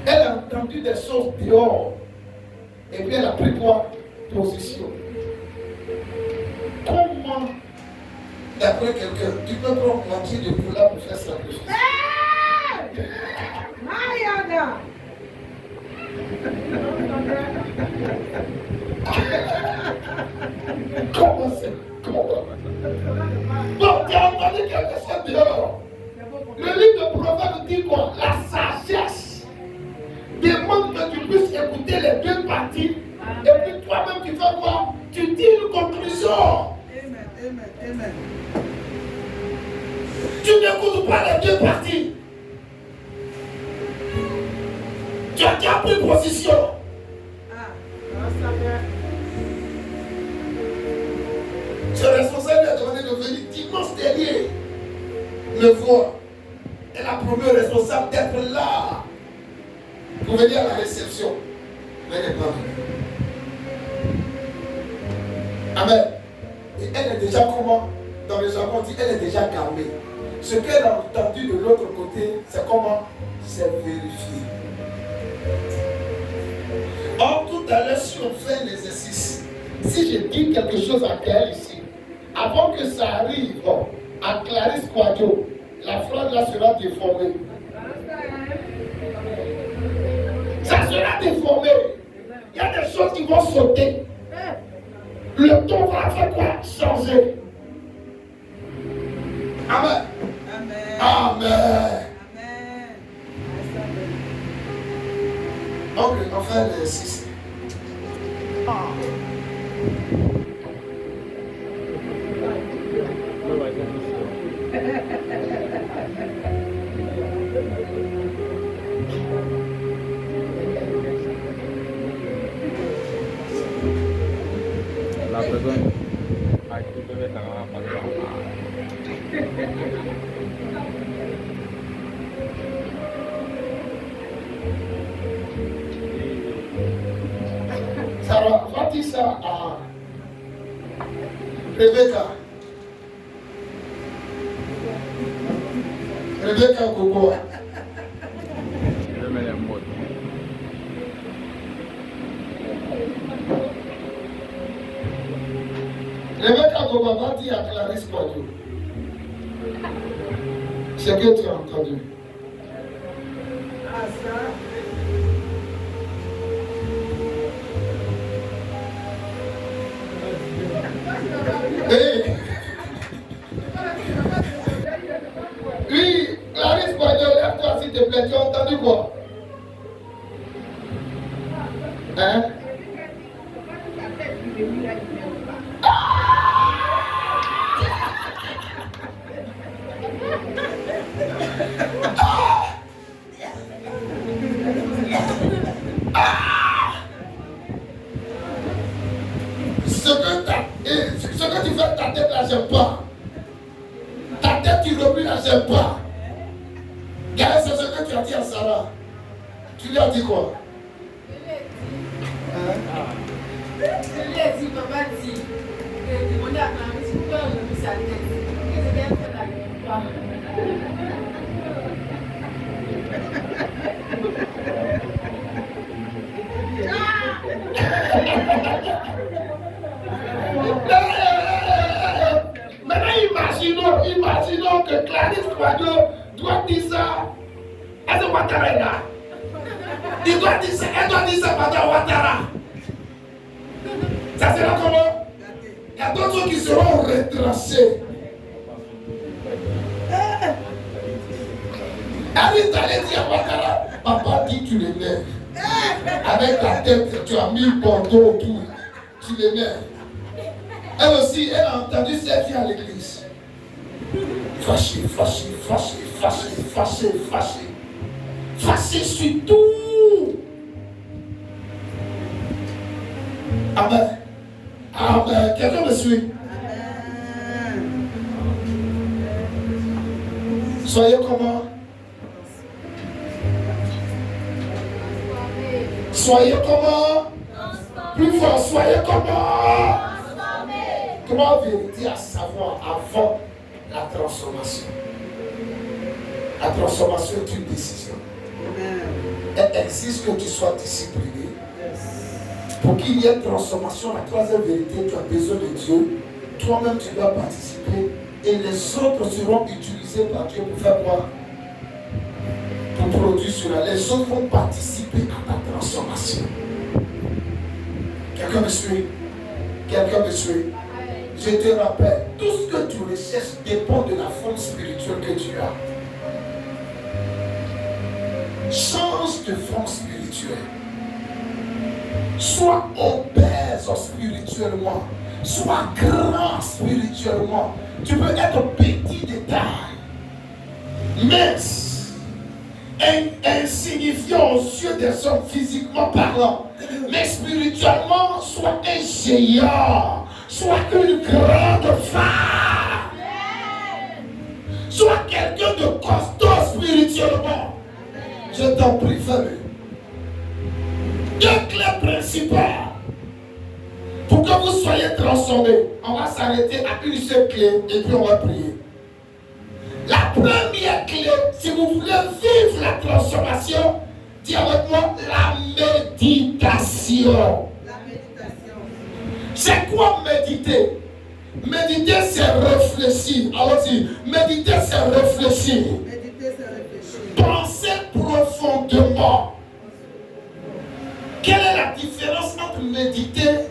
Elle a entendu des choses dehors. Et puis elle a pris quoi? Position. Comment, d'après quelqu'un, tu peux prendre moitié de poulet pour faire sacrifice? Mayada. Comment c'est? Comment? Donc tu as entendu quelque chose dehors. Le livre de Proverbes dit quoi? La sagesse demande que tu puisses écouter les deux parties. Et puis toi-même tu fais quoi? Tu dis une conclusion. Amen, amen, amen. Tu n'écoutes pas les deux parties. Tu as déjà pris position. Ce responsable lui a demandé de venir dimanche dernier me voir. Elle a promis au responsable d'être là pour venir à la réception. Mais elle n'est pas venue. Amen. Et elle est déjà comment? Dans le jargon, on dit elle est déjà calmée. Ce qu'elle a entendu de l'autre côté, c'est comment? C'est vérifié. Or, tout à l'heure, si on fait l'exercice, si je dis quelque chose à Gaël ici, avant que ça arrive à Clarisse Quadio, la phrase là sera déformée. Ça sera déformé. Il y a des choses qui vont sauter. Le ton va faire quoi? Changer. Amen. Amen. Amen. Amen. Ok, on fait les 6. La personne à qui tu veux t'en Sarah, va dire ça à Rebecca. Rebecca Coco. Je mets les mots. Rebecca Coco va dire à Clarisse Quadio. C'est que tu as entendu. Ah, ça. Hey. Oui, Clarisse Quadio, lève-toi s'il te plaît. Tu as entendu quoi? Hein? Ce que tu fais ta tête là, j'aime pas. Ta tête tu remues là, j'aime pas. Regarde, c'est ce que tu as dit à Sarah. Tu lui as dit quoi? Je lui ai dit, papa dit, j'ai demandé à Clarisse pourquoi elle remue sa tête. Qu'est-ce qu'elle fait là, il pas. Maintenant, imaginons que Clarisse Quadio doit dire ça à ce Ouattara là. Il doit dire ça, elle doit dire ça pendant Ouattara. Ça sera comment? Il y a d'autres qui seront retracés. Elle est allée dire à Ouattara, papa dit tu l'énerves. Avec ta tête, tu as mis le bandeau autour. Tu l'énerves. Elle aussi, elle a entendu cette fille à l'église. Fâché, fâché, fâché, fâché, fâché, fâché. Fâché sur tout. Amen. Amen. Quelqu'un me suit? Soyez comment? Soyez comment? Plus fort, soyez comment? Trois vérités à savoir avant la transformation. La transformation est une décision. Elle exige que tu sois discipliné. Pour qu'il y ait transformation, la troisième vérité, tu as besoin de Dieu. Toi-même, tu dois participer. Et les autres seront utilisés par Dieu pour faire quoi? Pour produire cela. Les autres vont participer à ta transformation. Quelqu'un me suit? Quelqu'un me suit? Je te rappelle, tout ce que tu recherches dépend de la forme spirituelle que tu as. Change de forme spirituelle. Sois obèse spirituellement. Sois grand spirituellement. Tu peux être petit de taille, mince, insignifiant aux yeux des hommes physiquement parlant. Mais spirituellement, sois un géant. Sois une grande femme. Sois quelqu'un de costaud spirituellement. Je t'en prie, fais-le. Deux clés principales pour que vous soyez transformés. On va s'arrêter à une seule clé et puis on va prier. La première clé, si vous voulez vivre la transformation, dis avec moi la méditation. C'est quoi méditer? Méditer, c'est réfléchir. Allons-y. Méditer, c'est réfléchir. Penser profondément. Quelle est la différence entre méditer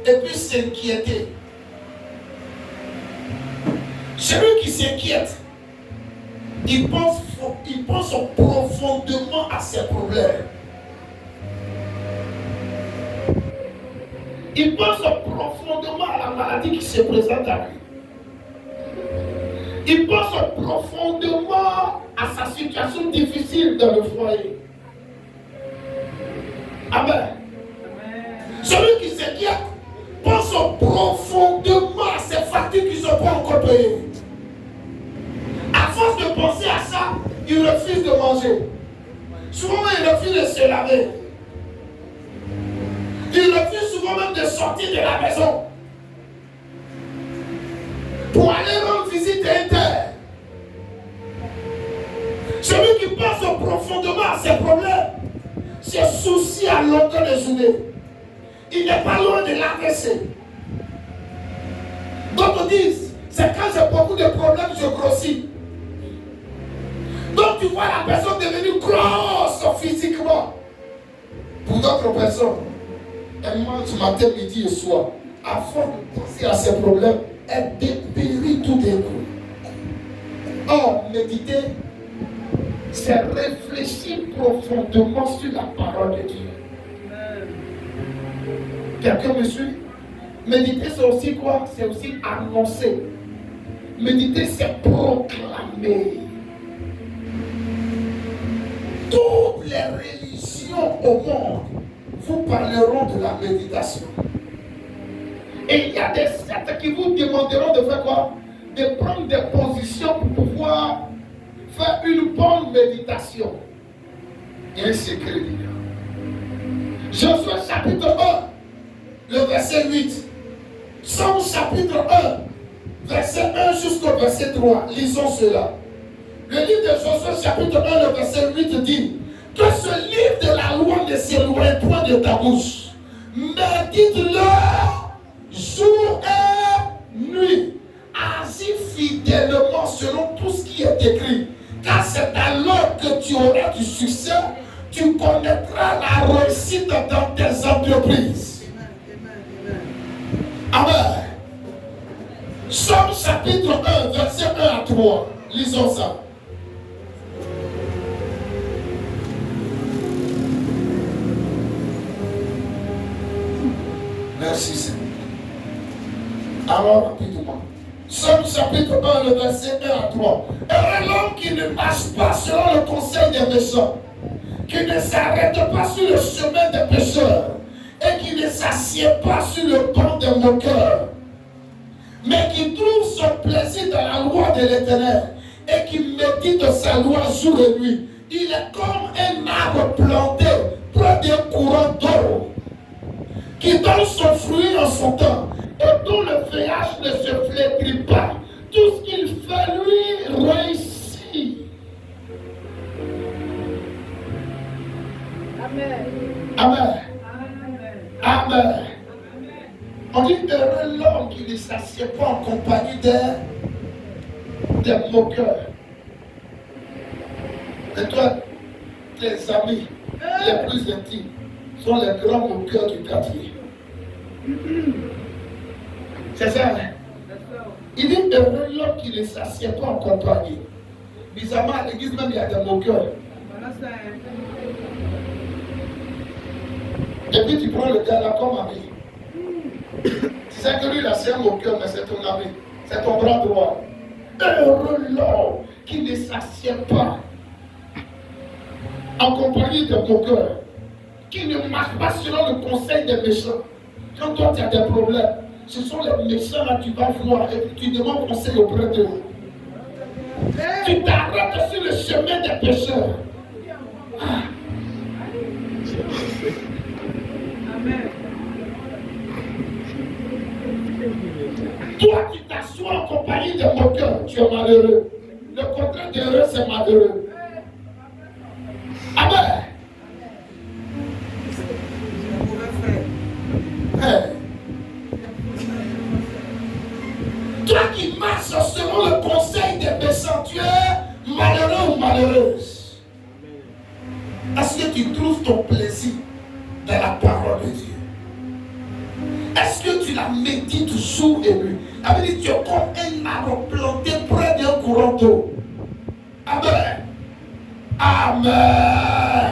et puis s'inquiéter? Celui qui s'inquiète, il pense profondément à ses problèmes. Il pense profondément à la maladie qui se présente à lui. Il pense profondément à sa situation difficile dans le foyer. Amen. Celui qui s'inquiète pense profondément à ses factures qui ne sont pas encore payées. À force de penser à ça, il refuse de manger. Souvent, il refuse de se laver. Il refuse souvent même de sortir de la maison pour aller rendre visite à un tel. Celui qui pense profondément à ses problèmes, ses soucis à longueur de journée, il n'est pas loin de l'adresser. D'autres disent, c'est quand j'ai beaucoup de problèmes, je grossis. Donc tu vois la personne devenue grosse physiquement. Pour d'autres personnes, elle mange matin, midi et soir. À force de penser à ses problèmes, elle dépérit tout d'un coup. Or, méditer, c'est réfléchir profondément sur la parole de Dieu. Quelqu'un me suit? Méditer, c'est aussi quoi? C'est aussi annoncer. Méditer, c'est proclamer. Toutes les religions au monde vous parleront de la méditation. Et il y a des sectes qui vous demanderont de faire quoi? De prendre des positions pour pouvoir faire une bonne méditation. Il y a un secret, Josué chapitre 1, le verset 8. Psaume chapitre 1, verset 1 jusqu'au verset 3. Lisons cela. Le livre de Josué chapitre 1, le verset 8 dit que ce livre de la loi ne s'éloigne point de ta bouche. Médite-le jour et nuit. Agis fidèlement selon tout ce qui est écrit. Car c'est alors que tu auras du succès, tu connaîtras la réussite dans tes entreprises. Amen. Psaume chapitre 1, verset 1 à 3. Lisons ça. Merci Seigneur. Alors rapidement. Psaume chapitre 1, le verset 1 à 3. Heureux l'homme qui ne marche pas selon le conseil des méchants, qui ne s'arrête pas sur le chemin des pécheurs, et qui ne s'assied pas sur le banc des moqueurs, mais qui trouve son plaisir dans la loi de l'Éternel, et qui médite sa loi jour et nuit. Il est comme un arbre planté près d'un courant d'eau, qui donne son fruit en son temps, et dont le feuillage ne se flétrit pas. Tout ce qu'il fait, lui, réussit. Amen. Amen. Amen. Amen. On dit heureux l'homme qui ne s'assied pas en compagnie des moqueurs. Et toi, tes amis les plus intimes sont les grands moqueurs du quartier. C'est ça, hein? Il dit heureux l'homme qui ne s'assied pas en compagnie. Bizarrement, à l'église même, il y a des moqueurs. Et puis tu prends le gars là comme ami. Tu sais que lui là c'est un moqueur, mais c'est ton ami. C'est ton bras droit. Heureux l'homme qui ne s'assied pas en compagnie de moqueurs, qui ne marche pas selon le conseil des méchants. Quand toi tu as des problèmes, ce sont les méchants là que tu vas voir et tu demandes conseil auprès d'eux. Tu t'arrêtes sur le chemin des pécheurs. Amen. Toi qui t'assois en compagnie des moqueurs, tu es malheureux. Le contraire d'heureux, c'est malheureux. Amen. Hey. Toi qui marches selon le conseil des méchants, tu es malheureux ou malheureuse. Est-ce que tu trouves ton plaisir dans la parole de Dieu? Est-ce que tu la médites jour et nuit? Avec tu es comme un arbre planté près d'un courant d'eau. Amen. Amen.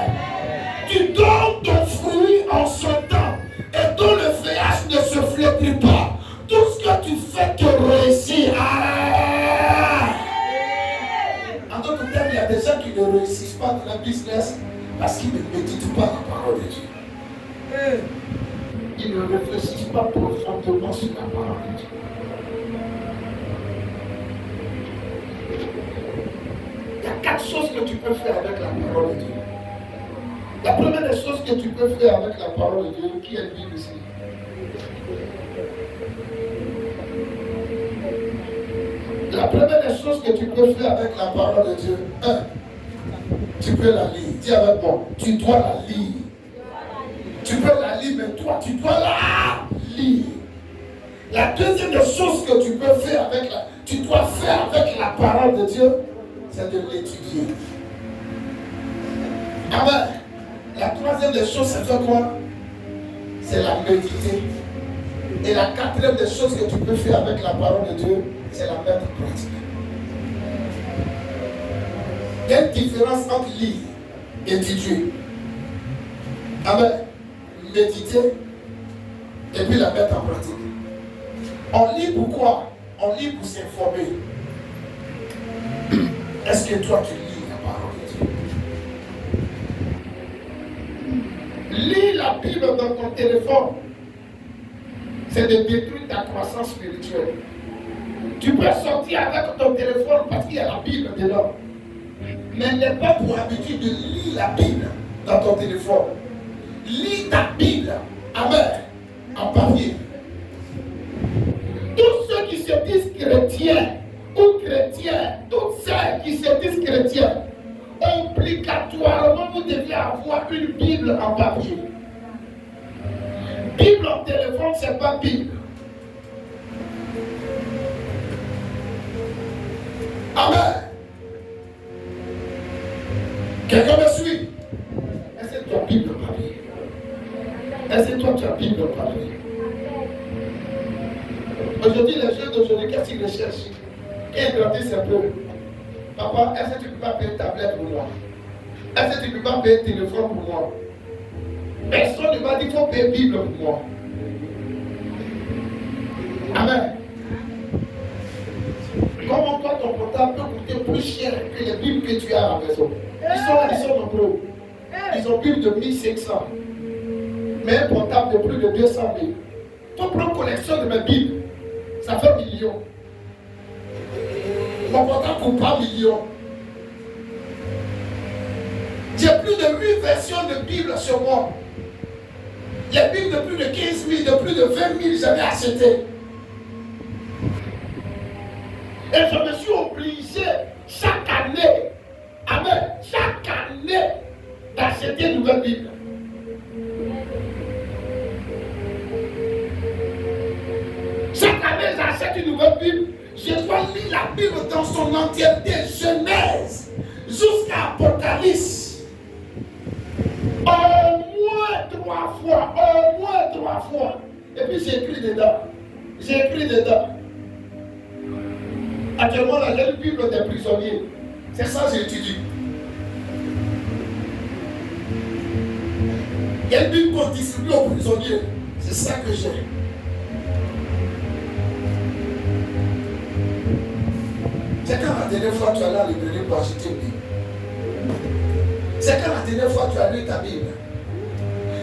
Tu donnes ton fruit en son temps et dont le feuillage ne Ils ne réfléchissent pas profondément sur la parole de Dieu. Il y a 4 choses que tu peux faire avec la parole de Dieu. La première des choses que tu peux faire avec la parole de Dieu, qui est le Bible ici? La première des choses que tu peux faire avec la parole de Dieu, tu peux la lire. Dis avec moi, tu dois la lire. Tu peux la lire, mais toi, tu dois la lire. La deuxième des choses que tu peux faire tu dois faire avec la parole de Dieu, c'est de l'étudier. Amen. La troisième des choses, c'est faire quoi? C'est la méditer. Et la quatrième des choses que tu peux faire avec la parole de Dieu, c'est la mettre en pratique. Il y a une différence entre lire et étudier. Amen. Méditer et puis la mettre en pratique. On lit pourquoi? On lit pour s'informer. Est-ce que toi tu lis la parole de Dieu? Lis la Bible dans ton téléphone. C'est de détruire ta croissance spirituelle. Tu peux sortir avec ton téléphone parce qu'il y a la Bible dedans. Mais n'aie pas pour habitude de lire la Bible dans ton téléphone. Lis ta Bible. Amen. En papier. Tous ceux qui se disent chrétiens ou chrétiens, toutes celles qui se disent chrétiens, obligatoirement vous devez avoir une Bible en papier. Bible en téléphone, c'est pas Bible. Amen. Quelqu'un me suit? Est-ce que tu as Bible en papier? Est-ce que toi tu as Bible en papier? Aujourd'hui, les jeunes d'aujourd'hui, qu'est-ce qu'ils recherchent? Ils grandissent un peu. Papa, est-ce que tu ne peux pas payer une tablette pour moi? Est-ce que tu ne peux pas payer un téléphone pour moi? Personne ne m'a dit qu'il faut payer Bible pour moi. Amen. Comment toi ton portable peut coûter plus cher que les Bibles que tu as à la maison? Ils sont nombreux. Ils ont Bible de 1500. Mais un portable de plus de 200 000. Toi prends collection de mes Bibles. Ça fait millions. Mon portable coûte pas millions. J'ai plus de 8 versions de Bible sur moi. Les Bibles de plus de 15 000, de plus de 20 000, j'avais acheté. Et je me suis obligé chaque année, amen, chaque année, d'acheter une nouvelle Bible. Chaque année, j'achète une nouvelle Bible. Je dois lire la Bible dans son entièreté, Genèse jusqu'à Apocalypse. Au moins 3 fois. Et puis j'ai écrit dedans. Actuellement, là, j'ai une Bible des prisonniers. C'est ça que j'étudie. Il y a une Bible qu'on distribue aux prisonniers. C'est ça que j'ai. C'est quand la dernière fois tu allais à la librairie pour acheter une Bible? C'est quand la dernière fois tu as lu ta Bible?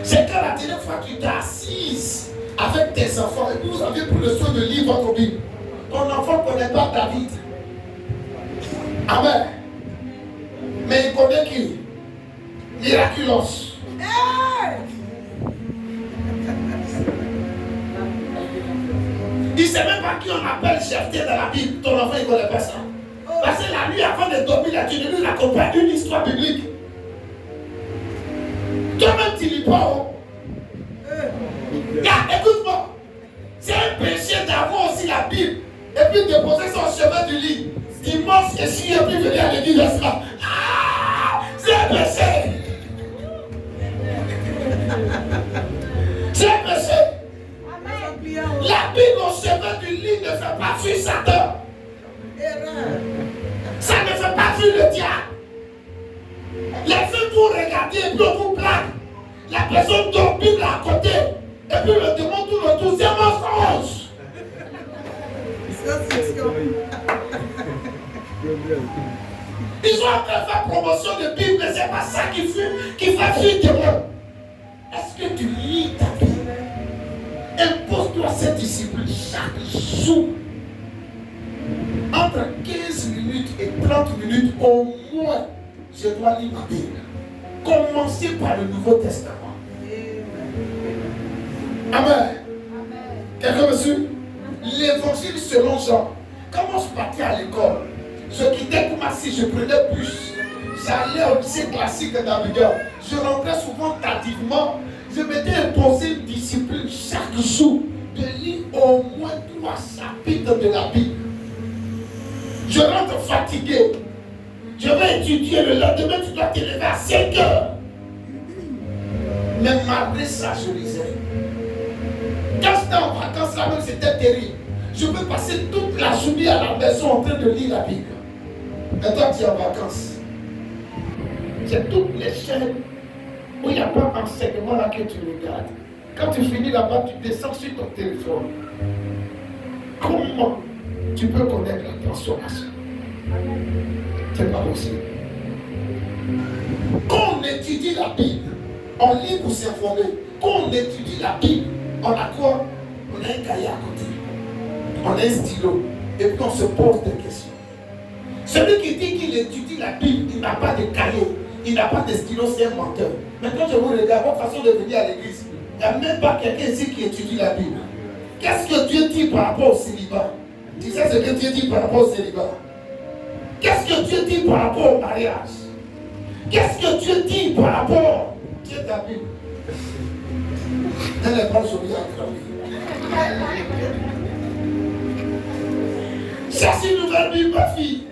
C'est quand la dernière fois tu t'es assise avec tes enfants et vous avez pris le soin de lire votre Bible? Ton enfant ne connaît pas David. Amen. Mais il connaît qui? Miraculous. Il ne sait même pas qui on appelle Jephthé dans la Bible. Ton enfant il ne connaît pas ça. Parce que la nuit avant de dormir, tu ne lui racontes une histoire biblique. Toi-même tu ne lis pas. Car écoute-moi, c'est un péché d'avoir aussi la Bible et puis de poser son chemin du lit. Dimanche et si et puis venir à l'église de cela. C'est un péché. C'est un péché. La Bible au chemin du lit ne fait pas fuir Satan. Ça ne fait pas fuir le diable. Laissez-vous regarder et puis on vous plaque. La personne dort Bible à côté. Et puis le démon tout le tour, c'est un mensonge. Ils ont en train de faire promotion de Bible, mais c'est pas ça qui fait fuir le démon. Est-ce que tu lis ta Bible? Impose-toi cette discipline chaque jour. Entre 15 minutes et 30 minutes au moins, je dois lire ma Bible. Commencez par le Nouveau Testament. Amen. Quelqu'un me suit? L'évangile selon Jean. Quand moi je partais à l'école, je quittais Koumassi, je prenais bus. J'allais au lycée classique d'Abidjan. Je rentrais souvent tardivement. Je m'étais imposé une discipline chaque jour de lire au moins 3 chapitres de la Bible. Je rentre fatigué. Je vais étudier le lendemain, tu dois te lever à 5 heures. Mais malgré ça, je lisais. Quand j'étais en vacances, là même, c'était terrible. Je peux passer toute la journée à la maison en train de lire la Bible. Et toi, tu es en vacances. C'est toutes les chaînes où il n'y a pas d'enseignement là que tu regardes. Quand tu finis là-bas, tu descends sur ton téléphone. Comment tu peux connaître la transformation? C'est pas possible. Quand on étudie la Bible, on lit pour s'informer. Quand on étudie la Bible, on a quoi? On a un cahier à côté. On a un stylo. Et puis on se pose des questions. Celui qui dit qu'il étudie la Bible, il n'a pas de cahier, il n'a pas de stylo, c'est un menteur. Maintenant, je vous regarde, votre façon de venir à l'église, il n'y a même pas quelqu'un ici qui étudie la Bible. Qu'est-ce que Dieu dit par rapport au célibat? Tu sais ce que Dieu dit par rapport au célibat? Qu'est-ce que Dieu dit par rapport au mariage? Qu'est-ce que Dieu dit par rapport? Dieu ta Bible. Elle n'est pas jolie à gravir. Ça, c'est une nouvelle Bible, ma fille.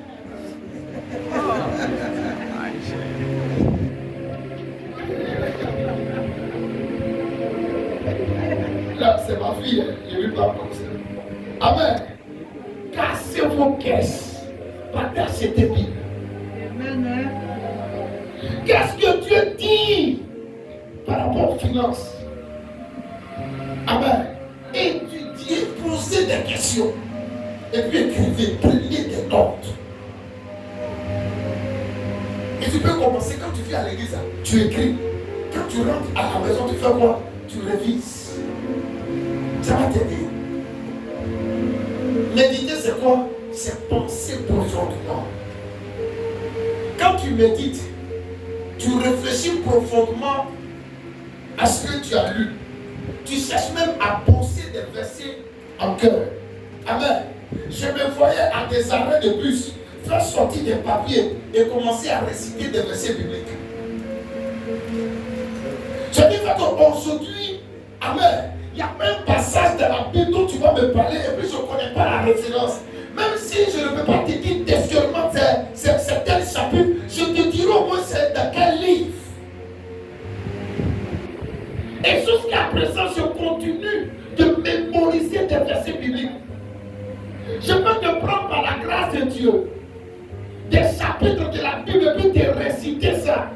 Là, c'est ma fille, je ne lui parle comme ça. Amen. Cassez vos caisses. Partagez tes Bibles. Qu'est-ce que Dieu dit par rapport aux finances? Amen. Étudiez, posez des questions. Et puis écrivez, prenez des notes. Et tu peux commencer quand tu viens à l'église, tu écris. Quand tu rentres à la maison, tu fais quoi? Tu révises. Ça va t'aider. Méditer, c'est quoi? C'est penser profondément. Quand tu médites, tu réfléchis profondément à ce que tu as lu. Tu cherches même à penser des versets en cœur. Amen. Je me voyais à des arrêts de bus faire sortir des papiers et commencer à réciter des versets bibliques. Je dis qu'aujourd'hui, amen, il y a un passage de la Bible dont tu vas me parler et puis je ne connais pas la référence. Même si je ne peux pas te dire textuellement c'est tel chapitre, je te dirai au moins c'est dans quel livre. Et jusqu'à présent, je continue de mémoriser des versets bibliques. Je peux te prendre par la grâce de Dieu des chapitres de la Bible et puis te réciter ça.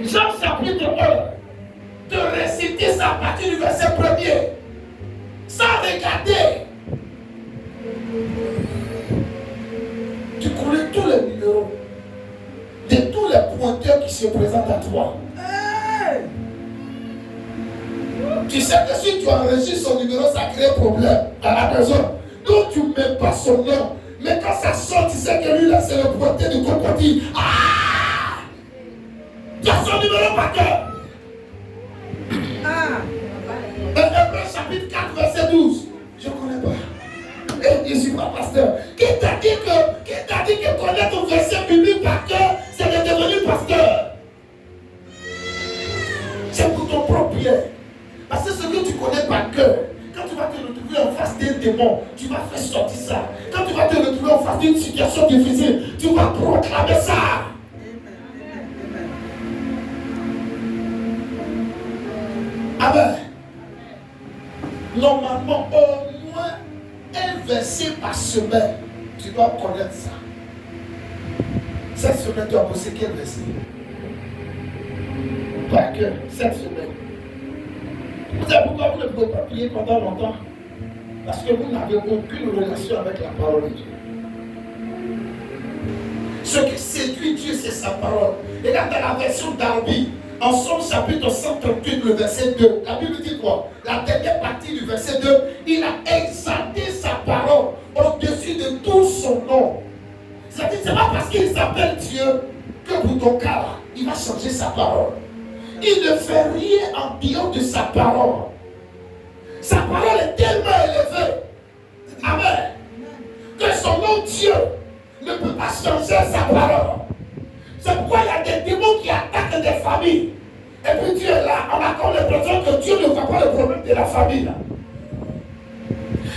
Jean chapitre 1, te réciter ça à partir du verset 1er, sans regarder. Tu connais tous les numéros de tous les pointeurs qui se présentent à toi. Tu sais que si tu enregistres son numéro, ça crée problème à la personne. Donc tu ne mets pas son nom. Mais quand ça sort, tu sais que lui là, c'est le pointeur du crocodile. Ah! Tu as son numéro par cœur. Hébreux chapitre 4, verset 12. Je ne connais pas. Et je ne suis pas pasteur. Qui t'a dit que connaître ton verset biblique par cœur, c'est de devenir pasteur? C'est pour ton propre bien. Parce que ce que tu connais par cœur, quand tu vas te retrouver en face d'un démon, tu vas faire sortir ça. Quand tu vas te retrouver en face d'une situation difficile, tu vas proclamer ça. Amen. Normalement, au moins un verset par semaine, tu dois connaître ça. Cette semaine, tu as bossé quel verset? Par cœur, cette semaine. Vous savez pourquoi vous ne pouvez pas prier pendant longtemps? Parce que vous n'avez aucune relation avec la parole de Dieu. Ce qui séduit Dieu, c'est sa parole. Et là, dans la version d'Arby, En Somme chapitre 138, le verset 2, la Bible dit quoi? La dernière partie du verset 2, il a exalté sa parole au-dessus de tout son nom. C'est-à-dire, c'est pas parce qu'il s'appelle Dieu que pour ton cas, là, il va changer sa parole. Il ne fait rien en dehors de sa parole. Sa parole est tellement élevée. Amen. Que son nom Dieu ne peut pas changer sa parole. C'est pourquoi il y a des démons qui attaquent des familles. Et puis Dieu est là. On a comme l'impression que Dieu ne voit pas le problème de la famille. Là.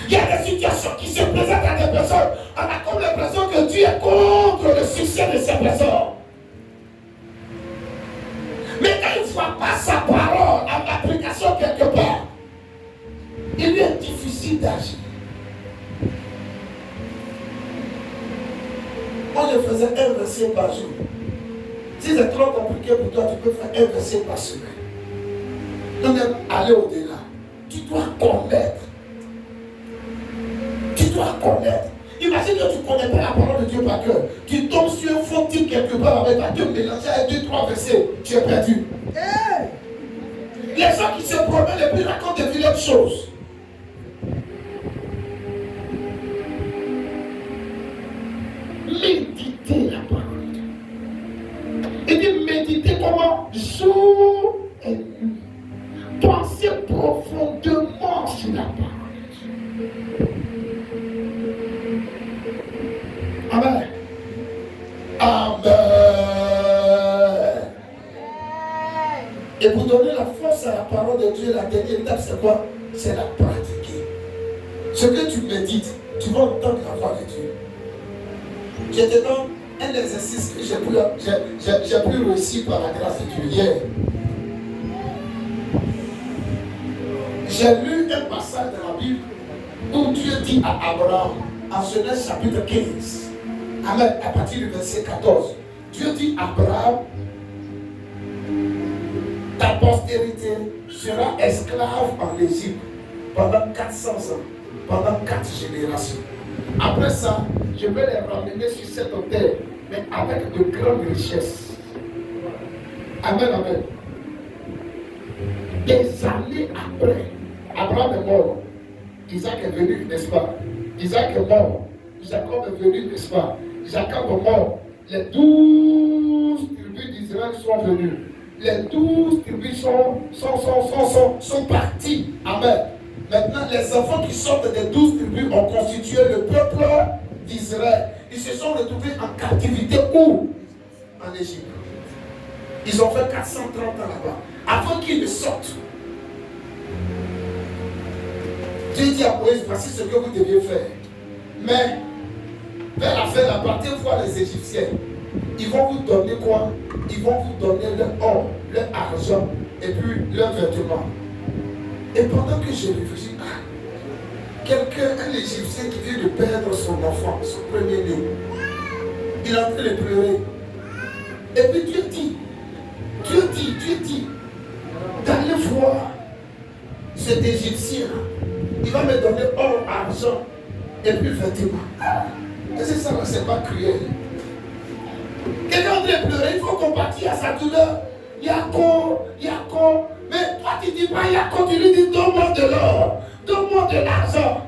Il y a des situations qui se présentent à des personnes. On a comme l'impression que Dieu est contre le succès de ces personnes. Mais quand il ne voit pas sa parole en application quelque part, il lui est difficile d'agir. On le faisait un verset par jour. Si c'est trop compliqué pour toi, tu peux faire un verset par semaine. Donc, aller au-delà. Tu dois connaître. Tu dois connaître. Imagine que tu ne connais pas la parole de Dieu par cœur. Tu tombes sur un faux type quelque part avec ta Dieu mélangé avec 2-3 versets. Tu es perdu. Les gens qui se promènent et puis racontent des vilaines choses. Méditez la parole. Il dit méditez comment? Jour et nuit. Pensez profondément sur la parole. Amen. Amen. Et pour donner la force à la parole de Dieu, la dernière étape, c'est quoi? C'est la pratiquer. Ce que tu médites, tu vas entendre la voix de Dieu. Je te donne un exercice que j'ai pu réussir par la grâce de Dieu hier. J'ai lu un passage de la Bible où Dieu dit à Abraham, en Genèse chapitre 15, Amen, à partir du verset 14, Dieu dit à Abraham, ta postérité sera esclave en Égypte pendant 400 ans, pendant 4 générations. Après ça, je vais les ramener sur cette terre, mais avec de grandes richesses. Amen, amen. Des années après, Abraham est mort. Isaac est venu, n'est-ce pas? Isaac est mort. Jacob est venu, n'est-ce pas? Jacob est mort. Les 12 tribus d'Israël sont venues. Les 12 tribus sont partis. Amen. Maintenant, les enfants qui sortent des 12 tribus ont constitué le peuple d'Israël. Ils se sont retrouvés en captivité où? En Égypte. Ils ont fait 430 ans là-bas. Avant qu'ils ne sortent, Dieu dit à Moïse, voici ce que vous deviez faire. Mais, vers la fin de la partie, voir les Égyptiens. Ils vont vous donner quoi? Ils vont vous donner leur or, leur argent, et puis leurs vêtements. Et pendant que je réfléchis, un Égyptien qui vient de perdre son enfant, son premier-né, il est en train de pleurer. Et puis Dieu dit, d'aller voir cet Égyptien, il va me donner or, argent, et puis vêtements. Et c'est ça, c'est pas cruel. Quelqu'un est en train de pleurer, il faut compatir à sa douleur. Yako. Mais toi tu dis pas Yako, tu lui dis donne-moi de l'or, donne-moi de l'argent.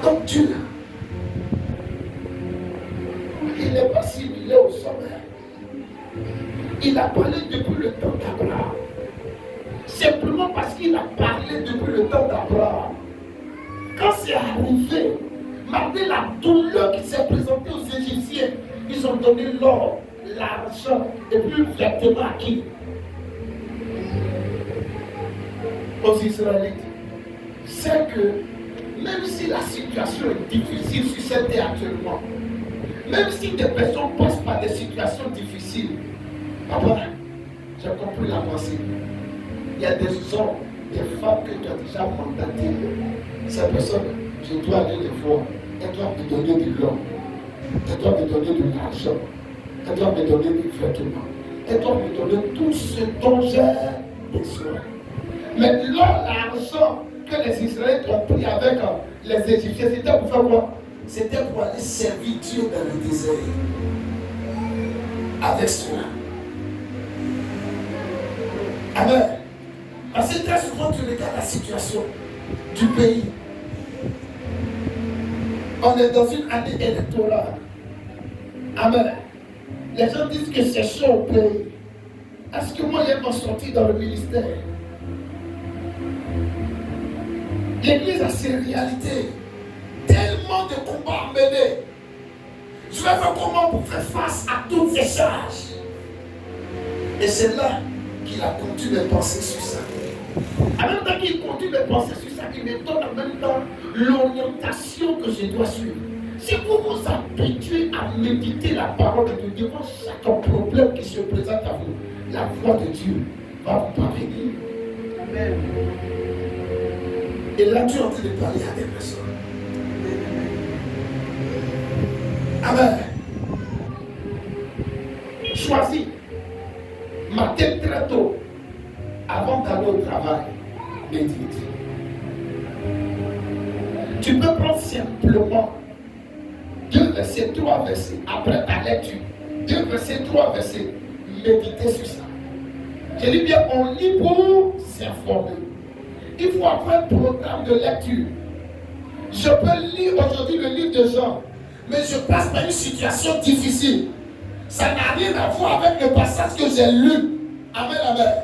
Donc Dieu là, il n'est pas similaire au sommet. Il a parlé depuis le temps d'Abraham. Simplement parce qu'il a parlé depuis le temps d'Abraham. Quand c'est arrivé, malgré la douleur qui s'est présentée aux Égyptiens, ils ont donné l'or, l'argent et puis le vêtement à qui? Aux Israélites. C'est que même si la situation est difficile sur cette terre actuellement, même si des personnes passent par des situations difficiles, papa, j'ai compris la pensée. Il y a des hommes, des femmes que tu as déjà mandatées. Ces personnes, je dois aller les voir. Elles doivent me donner de l'or. Elles doivent me donner de l'argent. Elles doivent me donner des vêtements. Elles doivent me donner tout ce dont j'ai besoin. Mais l'or, l'argent que les Israélites ont pris avec les Égyptiens, c'était pour faire quoi? C'était pour aller servir Dieu dans le désert. Avec cela, Amen. Parce que très souvent, tu regardes la situation du pays. On est dans une année électorale. Amen. Les gens disent que c'est chaud au pays. Est-ce que moi, j'ai m'en sorti dans le ministère? L'église a ses réalités. Tellement de combats menés. Je vais faire comment pour faire face à toutes ces charges? Et c'est là qu'il a continué de penser sur ça. En même temps qu'il continue de penser sur ça, il me donne en même temps l'orientation que je dois suivre. Si vous vous habituez à méditer la parole de Dieu devant chaque problème qui se présente à vous, la voix de Dieu va vous parvenir. Amen. Et là, tu es en train de parler à des personnes. Amen. Choisis. Matin très tôt, avant d'aller au travail, médite. Tu peux prendre simplement 2 versets, 3 versets, après ta lecture. 2 versets, 3 versets, méditer sur ça. Je dis bien, on lit pour s'informer. Il faut avoir un programme de lecture. Je peux lire aujourd'hui le livre de Jean, mais je passe par une situation difficile. Ça n'a rien à voir avec le passage que j'ai lu. Amen, amen.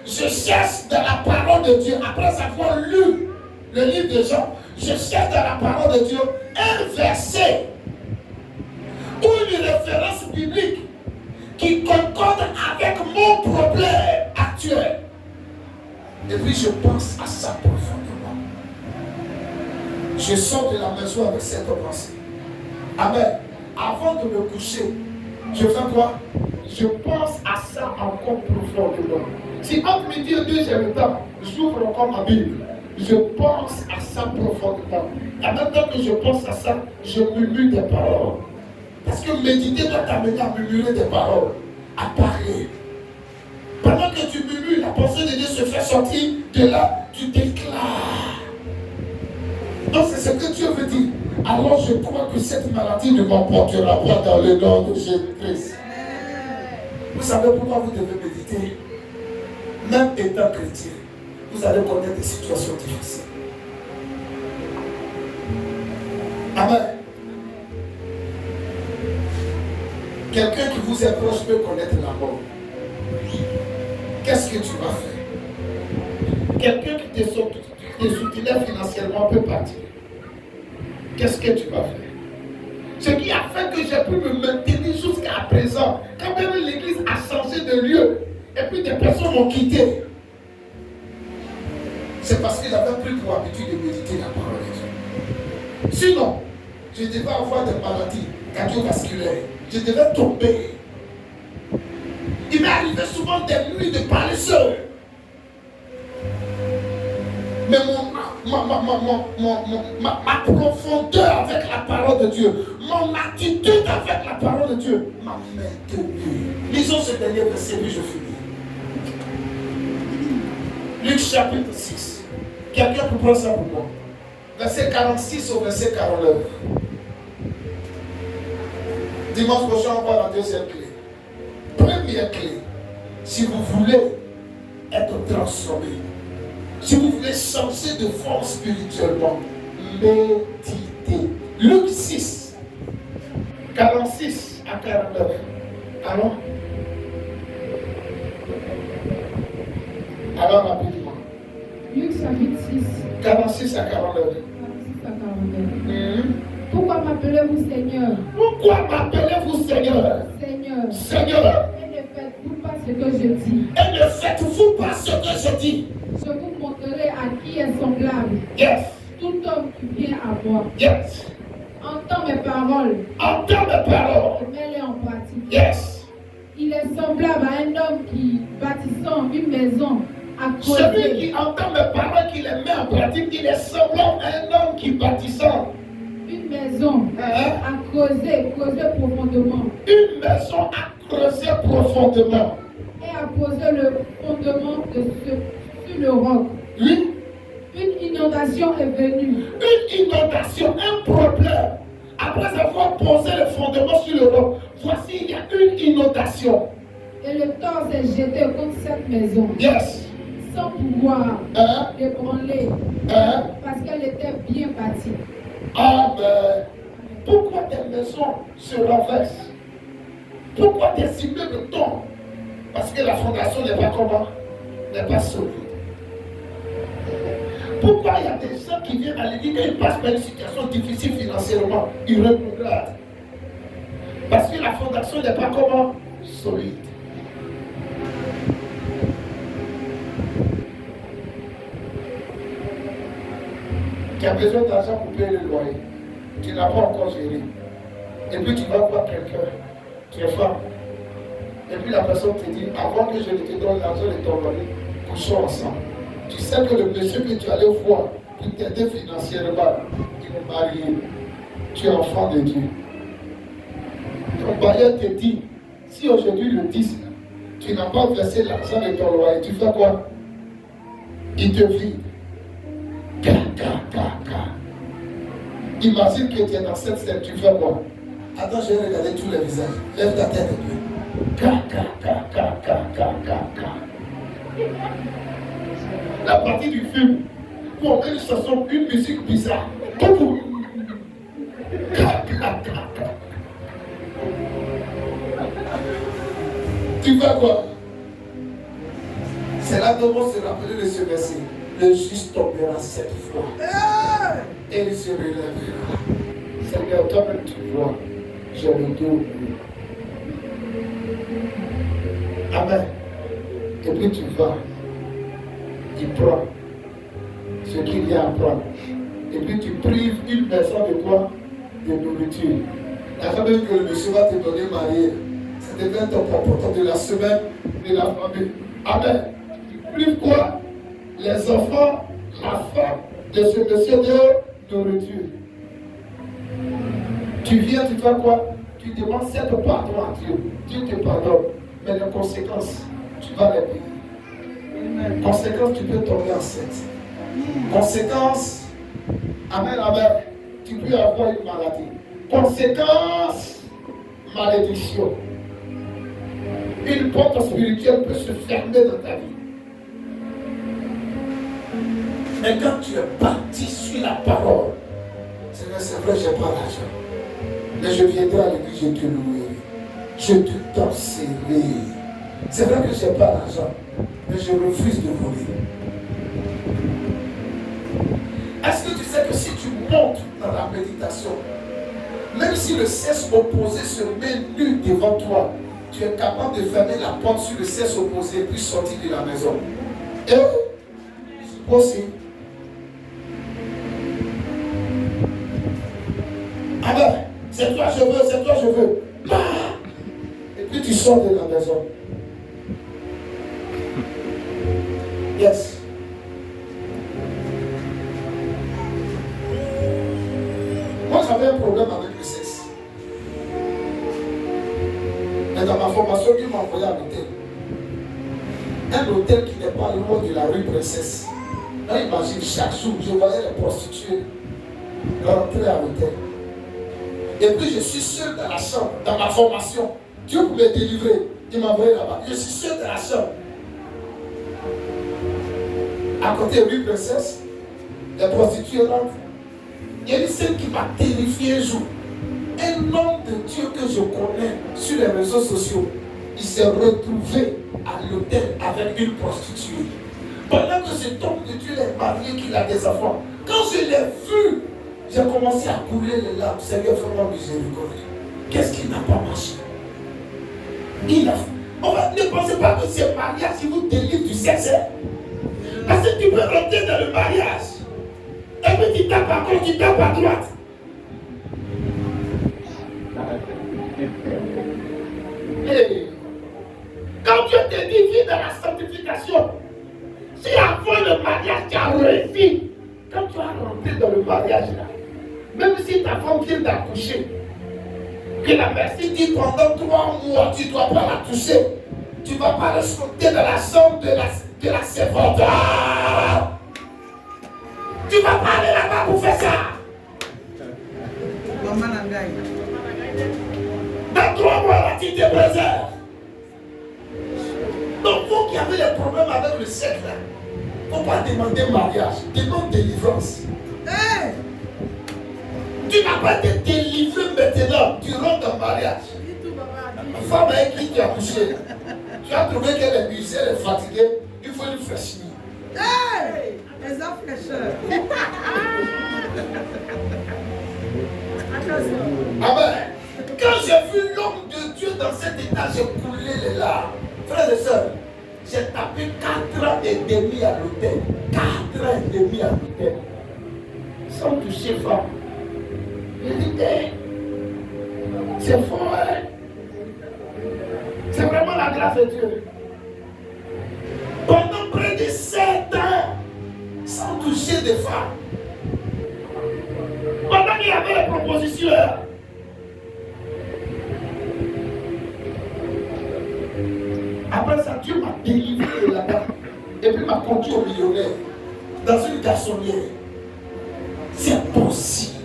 Je cherche dans la parole de Dieu, après avoir lu le livre de Jean, je cherche dans la parole de Dieu un verset ou une référence biblique qui concorde avec mon problème actuel. Et puis je pense à ça profondément. Je sors de la maison avec cette pensée. Amen. Avant de me coucher, je fais quoi? Je pense à ça encore profondément. Si entre midi et 2 j'ai le temps, j'ouvre encore ma Bible. Je pense à ça profondément. En même temps que je pense à ça, je murmure des paroles. Parce que méditer doit t'amener à murmurer des paroles, à parler. Pendant que tu murmures, la pensée de Dieu se fait sortir de là, tu déclares. Donc c'est ce que Dieu veut dire. Alors je crois que cette maladie ne m'emportera pas dans le nom de Jésus-Christ. Vous savez pourquoi vous devez méditer? Même étant chrétien, vous allez connaître des situations difficiles. Amen. Quelqu'un qui vous est proche peut connaître la mort. Qu'est-ce que tu vas faire? Quelqu'un qui te soutenait financièrement peut partir. Qu'est-ce que tu vas faire? Ce qui a fait que j'ai pu me maintenir jusqu'à présent, quand même l'église a changé de lieu, et puis des personnes m'ont quitté. C'est parce que j'avais pris pour habitude de méditer la parole de Dieu. Sinon, je devais avoir des maladies cardiovasculaires. Je devais tomber. Il m'est arrivé souvent des nuits de parler seul. Mais ma profondeur avec la parole de Dieu, mon attitude avec la parole de Dieu m'a maintenu. Lisons ce dernier verset, puis je finis. Luc chapitre 6. Quelqu'un peut prendre ça pour moi. Verset 46 au verset 49. Dimanche prochain, on va à la deuxième clé. Première clé, si vous voulez être transformé, si vous voulez changer de force spirituellement, méditez. Luc 6, 46 à 49. Allons. Alors rapidement. Luc chapitre 6. 46 à 49. 46 à 49. Pourquoi m'appelez-vous Seigneur? Pourquoi m'appelez-vous Seigneur? Seigneur. Seigneur. Et ne faites-vous pas ce que je dis. Et ne faites-vous pas ce que je dis. Je vous montrerai à qui est semblable. Yes. Tout homme qui vient à moi. Yes. Entends mes paroles. Entends mes paroles. Et mets-les en pratique. Yes. Il est semblable à un homme qui, bâtissant une maison, a Celui creusé. qui entend mes paroles, qui les met en pratique, il est semblable à un homme qui bâtissant Une maison a creusé profondément. une maison à creuser profondément. Et a posé le fondement sur le roc. Oui. Une inondation est venue. Une inondation, un problème. Après avoir posé le fondement sur le roc, voici il y a une inondation. Et le tort s'est jeté contre cette maison. Yes. Sans pouvoir Hein? l'ébranler. Hein? Parce qu'elle était bien bâtie. Amen. Pourquoi tes maisons se renversent? Pourquoi tes immeubles tombent? Parce que la fondation n'est pas comment? N'est pas solide. Pourquoi il y a des gens qui viennent à l'église quand ils passent par une situation difficile financièrement, ils regardent? Parce que la fondation n'est pas comment? Solide. Tu as besoin d'argent pour payer le loyer. Tu n'as pas encore géré. Et puis tu vas voir quelqu'un, tu es femme. Et puis la personne te dit, avant que je ne te donne l'argent de ton mari, couchons ensemble. Tu sais que le monsieur que tu allais voir pour t'aider financièrement, il est marié. Tu es enfant de Dieu. Ton bailleur te dit, si aujourd'hui le 10, tu n'as pas versé l'argent de ton loyer, tu fais quoi? Il te vide. Imagine que tu es dans cette scène, tu fais quoi? Attends, je vais regarder tous les visages. Lève ta tête et puis. La partie du film où on met une chanson, une musique bizarre. Tu fais quoi? C'est là que on se rappeler de ce verset. Le juste tombera 7 fois. Et il se relèvera. Seigneur, toi-même tu vois, j'ai le dos. Amen. Et puis tu vas, tu prends ce qu'il y a à prendre. Et puis tu prives une personne de quoi? De nourriture. La famille que le monsieur va te donner marié, ça devient ton comportement de la semaine de la famille. Amen. Tu prives quoi? Les enfants, la femme de ce monsieur de nourriture. Tu viens, tu fais quoi? Tu demandes cette pardon à Dieu. Dieu te pardonne. Mais les conséquences, tu vas les payer. Conséquences, tu peux tomber enceinte. Conséquences, amen, amen, tu peux avoir une maladie. Conséquences, malédiction. Une porte spirituelle peut se fermer dans ta vie. Mais quand tu es parti sur la parole, c'est vrai, je n'ai pas l'argent. Mais je viendrai à l'église, je te louerai. Je te danserai. C'est vrai que je n'ai pas l'argent, mais je refuse de voler. Est-ce que tu sais que si tu montes dans la méditation, même si le sexe opposé se met nu devant toi, tu es capable de fermer la porte sur le sexe opposé et puis sortir de la maison? Et aussi. Amen. C'est toi je veux, c'est toi je veux. Et puis tu sors de la maison. Yes. Moi j'avais un problème avec le sexe. Et dans ma formation, il m'a envoyé à l'hôtel. Un hôtel qui n'est pas loin de la rue Princesse. Là, imagine, chaque jour, je voyais les prostituées rentrer à l'hôtel. Et puis je suis seul dans la chambre, dans ma formation. Dieu pouvait me délivrer. Il m'a envoyé là-bas. Je suis seul dans la chambre. À côté de rue Princesse, les prostituées rentrent. Il y a une scène qui m'a terrifié un jour. Un homme de Dieu que je connais sur les réseaux sociaux, il s'est retrouvé à l'hôtel avec une prostituée. Pendant que cet homme de Dieu est marié, qu'il a des enfants, quand je l'ai vu, j'ai commencé à couler les larmes. Seigneur, fais-moi miséricorde. Qu'est-ce qui n'a pas marché? Ne pensez pas que c'est mariage qui vous délivre du sexe. Parce que tu peux rentrer dans le mariage. Et puis tu tapes à gauche, tu tapes à droite. Hey. Quand Dieu te dit, viens dans la sanctification, si avant le mariage tu as réussi, quand tu as rentré dans le mariage là, même si ta femme vient d'accoucher, que la merci dit pendant 3 mois, tu ne dois pas la toucher, tu ne vas pas le sauter dans la chambre de la servante. Tu ne vas pas aller là-bas pour faire ça. Dans 3 mois là, tu te préserves. avez des problèmes avec le sexe là, il ne faut pas demander mariage, demande délivrance. Hey! Tu n'as pas été délivré maintenant, tu rentres en mariage. Dis tout, papa. La femme avec qui tu as couché, tu as trouvé qu'elle est usée, elle est fatiguée, il faut lui fraîchir. Hey! Les fraîcheurs. Attention. Amen. Quand j'ai vu l'homme de Dieu dans cet état, j'ai coulé les larmes. Frères et sœurs, j'ai tapé 4 ans et demi à l'hôtel. 4 ans et demi à l'hôtel. Sans toucher femme. Je dis, c'est fort, hein? C'est vraiment la grâce de Dieu. Pendant près de 7 ans, sans toucher des femmes. Pendant qu'il y avait les propositions. Après ça, Dieu m'a délivré de là-bas. Et puis m'a conduit au millionnaire. Dans une garçonnière. C'est possible.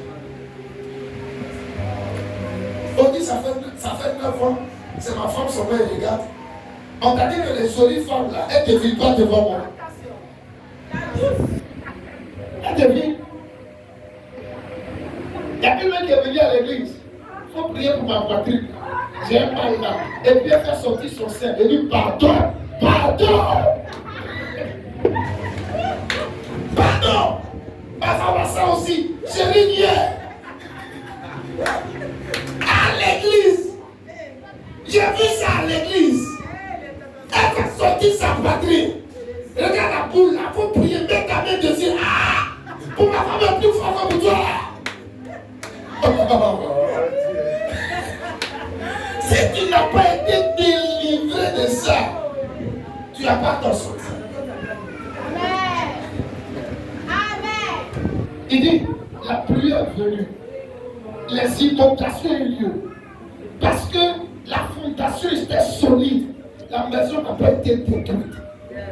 On dit ça fait 9 ans. C'est ma femme, son mère, regarde. On t'a dit que les jolies femmes là, elles ne défilent pas devant moi. Elles défilent. Il y a quelqu'un qui est venu à l'église. Il faut prier pour ma poitrine. J'ai un mal là. Et puis elle fait sortir son sein. Elle dit pardon. Pardon. Pardon. Ma femme a ça aussi. J'ai ri hier. À l'église. J'ai vu ça à l'église. Elle fait sortir sa poitrine. Regarde la boule là. Il faut prier. Mets ta main dessus. Ah. Pour ma femme est plus forte que toi. Si tu n'as pas été délivré de ça, tu n'as pas t'en sortir. Amen. Il dit, la pluie est venue. Les inondations ont eu lieu. Parce que la fondation était solide. La maison n'a pas été détruite.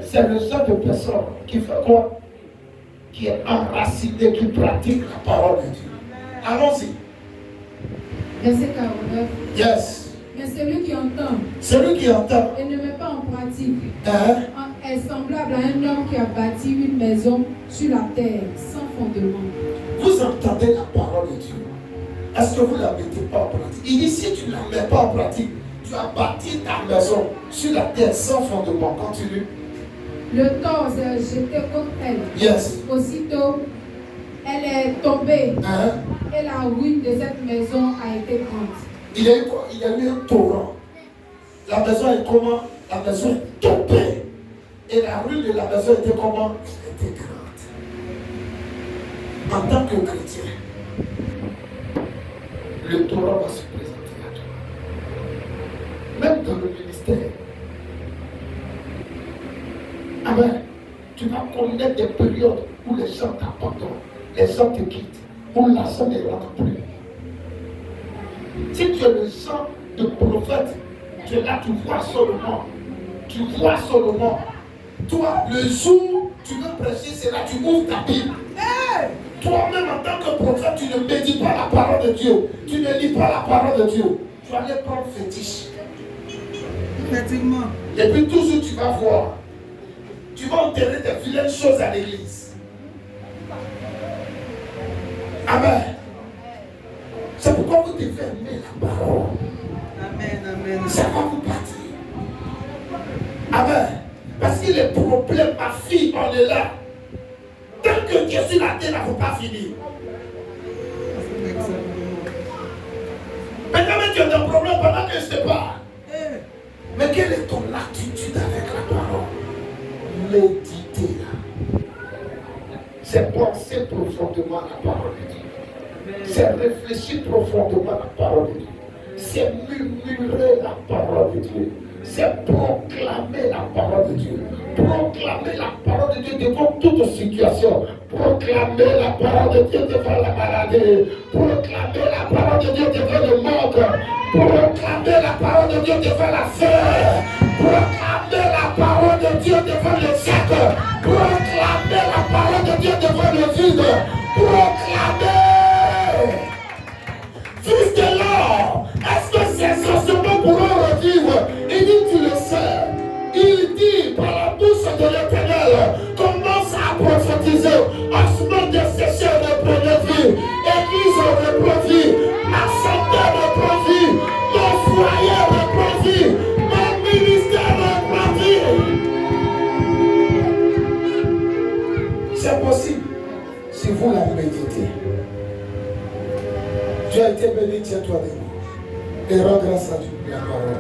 C'est le genre de personne qui fait quoi? Qui est enraciné, qui pratique la parole de Dieu. Allons-y. Verset 49. Yes. Mais celui qui entend Celui qui entend. et ne met pas en pratique Hein? est semblable à un homme qui a bâti une maison sur la terre sans fondement. Vous entendez la parole de Dieu. Est-ce que vous ne la mettez pas en pratique? Il dit si tu ne la mets pas en pratique, tu as bâti ta maison sur la terre sans fondement. Continue. Le tort s'est jeté contre elle. Yes. Aussitôt, elle est tombée Hein? et la ruine de cette maison a été grande. Il y a eu quoi? Il y a eu un torrent. La maison est comment? La maison est tombée. Et la ruine de la maison était comment? Elle était grande. En tant que chrétien, le torrent va se présenter à toi. Même dans le ministère. Amen. Tu vas connaître des périodes où les gens t'abandonnent, les gens te quittent, où l'argent ne rentre plus. Si tu es le sang de prophète, tu es là, tu vois seulement. Tu vois seulement. Toi, le jour où tu veux prêcher, c'est là tu ouvres ta Bible. Hey! Toi-même, en tant que prophète, tu ne médites pas la parole de Dieu. Tu ne lis pas la parole de Dieu. Tu vas aller prendre fétiche. Effectivement. Et puis toujours tu vas voir. Tu vas enterrer des vilaines choses à l'église. Amen. C'est pourquoi vous devez aimer la parole. Amen, amen. Ça va vous partir. Amen. Parce que les problèmes, ma fille, on est là. Tant que Dieu sur la terre, il ne faut pas finir. Maintenant, tu as un problème pendant que je te parle. Hey! Mais quelle est ton attitude avec la parole? Méditez-la. C'est penser profondément la parole de Dieu. C'est réfléchir profondément la parole de Dieu. C'est murmurer la parole de Dieu. C'est proclamer la parole de Dieu. Proclamer la parole de Dieu devant toute situation. Proclamer la parole de Dieu devant la maladie. Proclamer la parole de Dieu devant le manque. Proclamer la parole de Dieu devant la faim. Proclamer la parole de Dieu devant le sec. Proclamer la parole de Dieu devant le vide. Proclamer. Fils de l'or, est-ce que ces enseignements pourront revivre? Il dit, tu le sais. Il dit par la été béni, tiens-toi debout. Et rends grâce à Dieu. La parole.